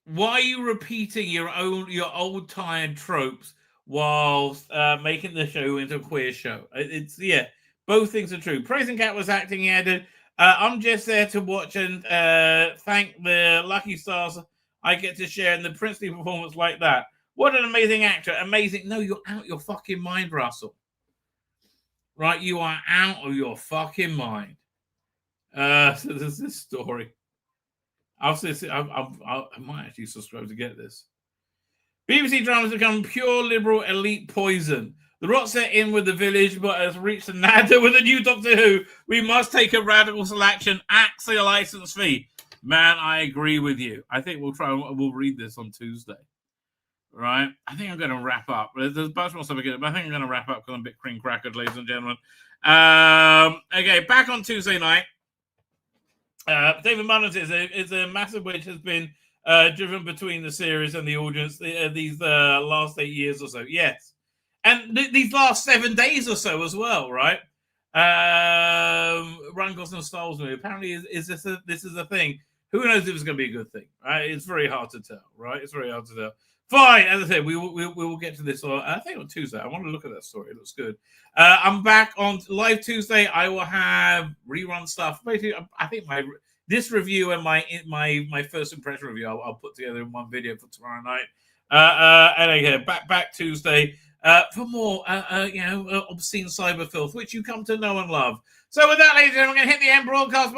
Why are you repeating your old tired tropes whilst making the show into a queer show? It's both things are true. Praising Cat was acting. He added, I'm just there to watch and thank the lucky stars I get to share in the princely performance like that. What an amazing actor. Amazing. No, you're out your fucking mind, Russell. Right? You are out of your fucking mind. So there's this story. I might actually subscribe to get this. BBC dramas become pure liberal elite poison. The rot set in with the village, but has reached the nadir with a new Doctor Who. We must take a radical selection, axe the license fee. Man, I agree with you. I think we'll read this on Tuesday. Right? I think I'm going to wrap up. There's a bunch more stuff again, but I think I'm going to wrap up because I'm a bit cream crackered, ladies and gentlemen. Okay, back on Tuesday night. David Mullins is a massive which has been driven between the series and the audience these last 8 years or so. Yes. And these last 7 days or so as well, right? Ryan Gosling's Star Wars movie. Apparently, this is a thing. Who knows if it's going to be a good thing, right? It's very hard to tell, right? It's very hard to tell. Fine, as I said, we will get to this. I think on Tuesday. I want to look at that story. It looks good. I'm back on live Tuesday. I will have rerun stuff. Basically, I think this review and my first impression review I'll put together in one video for tomorrow night. And again, back Tuesday for more obscene cyber filth, which you come to know and love. So with that, ladies and gentlemen, I'm going to hit the end broadcast.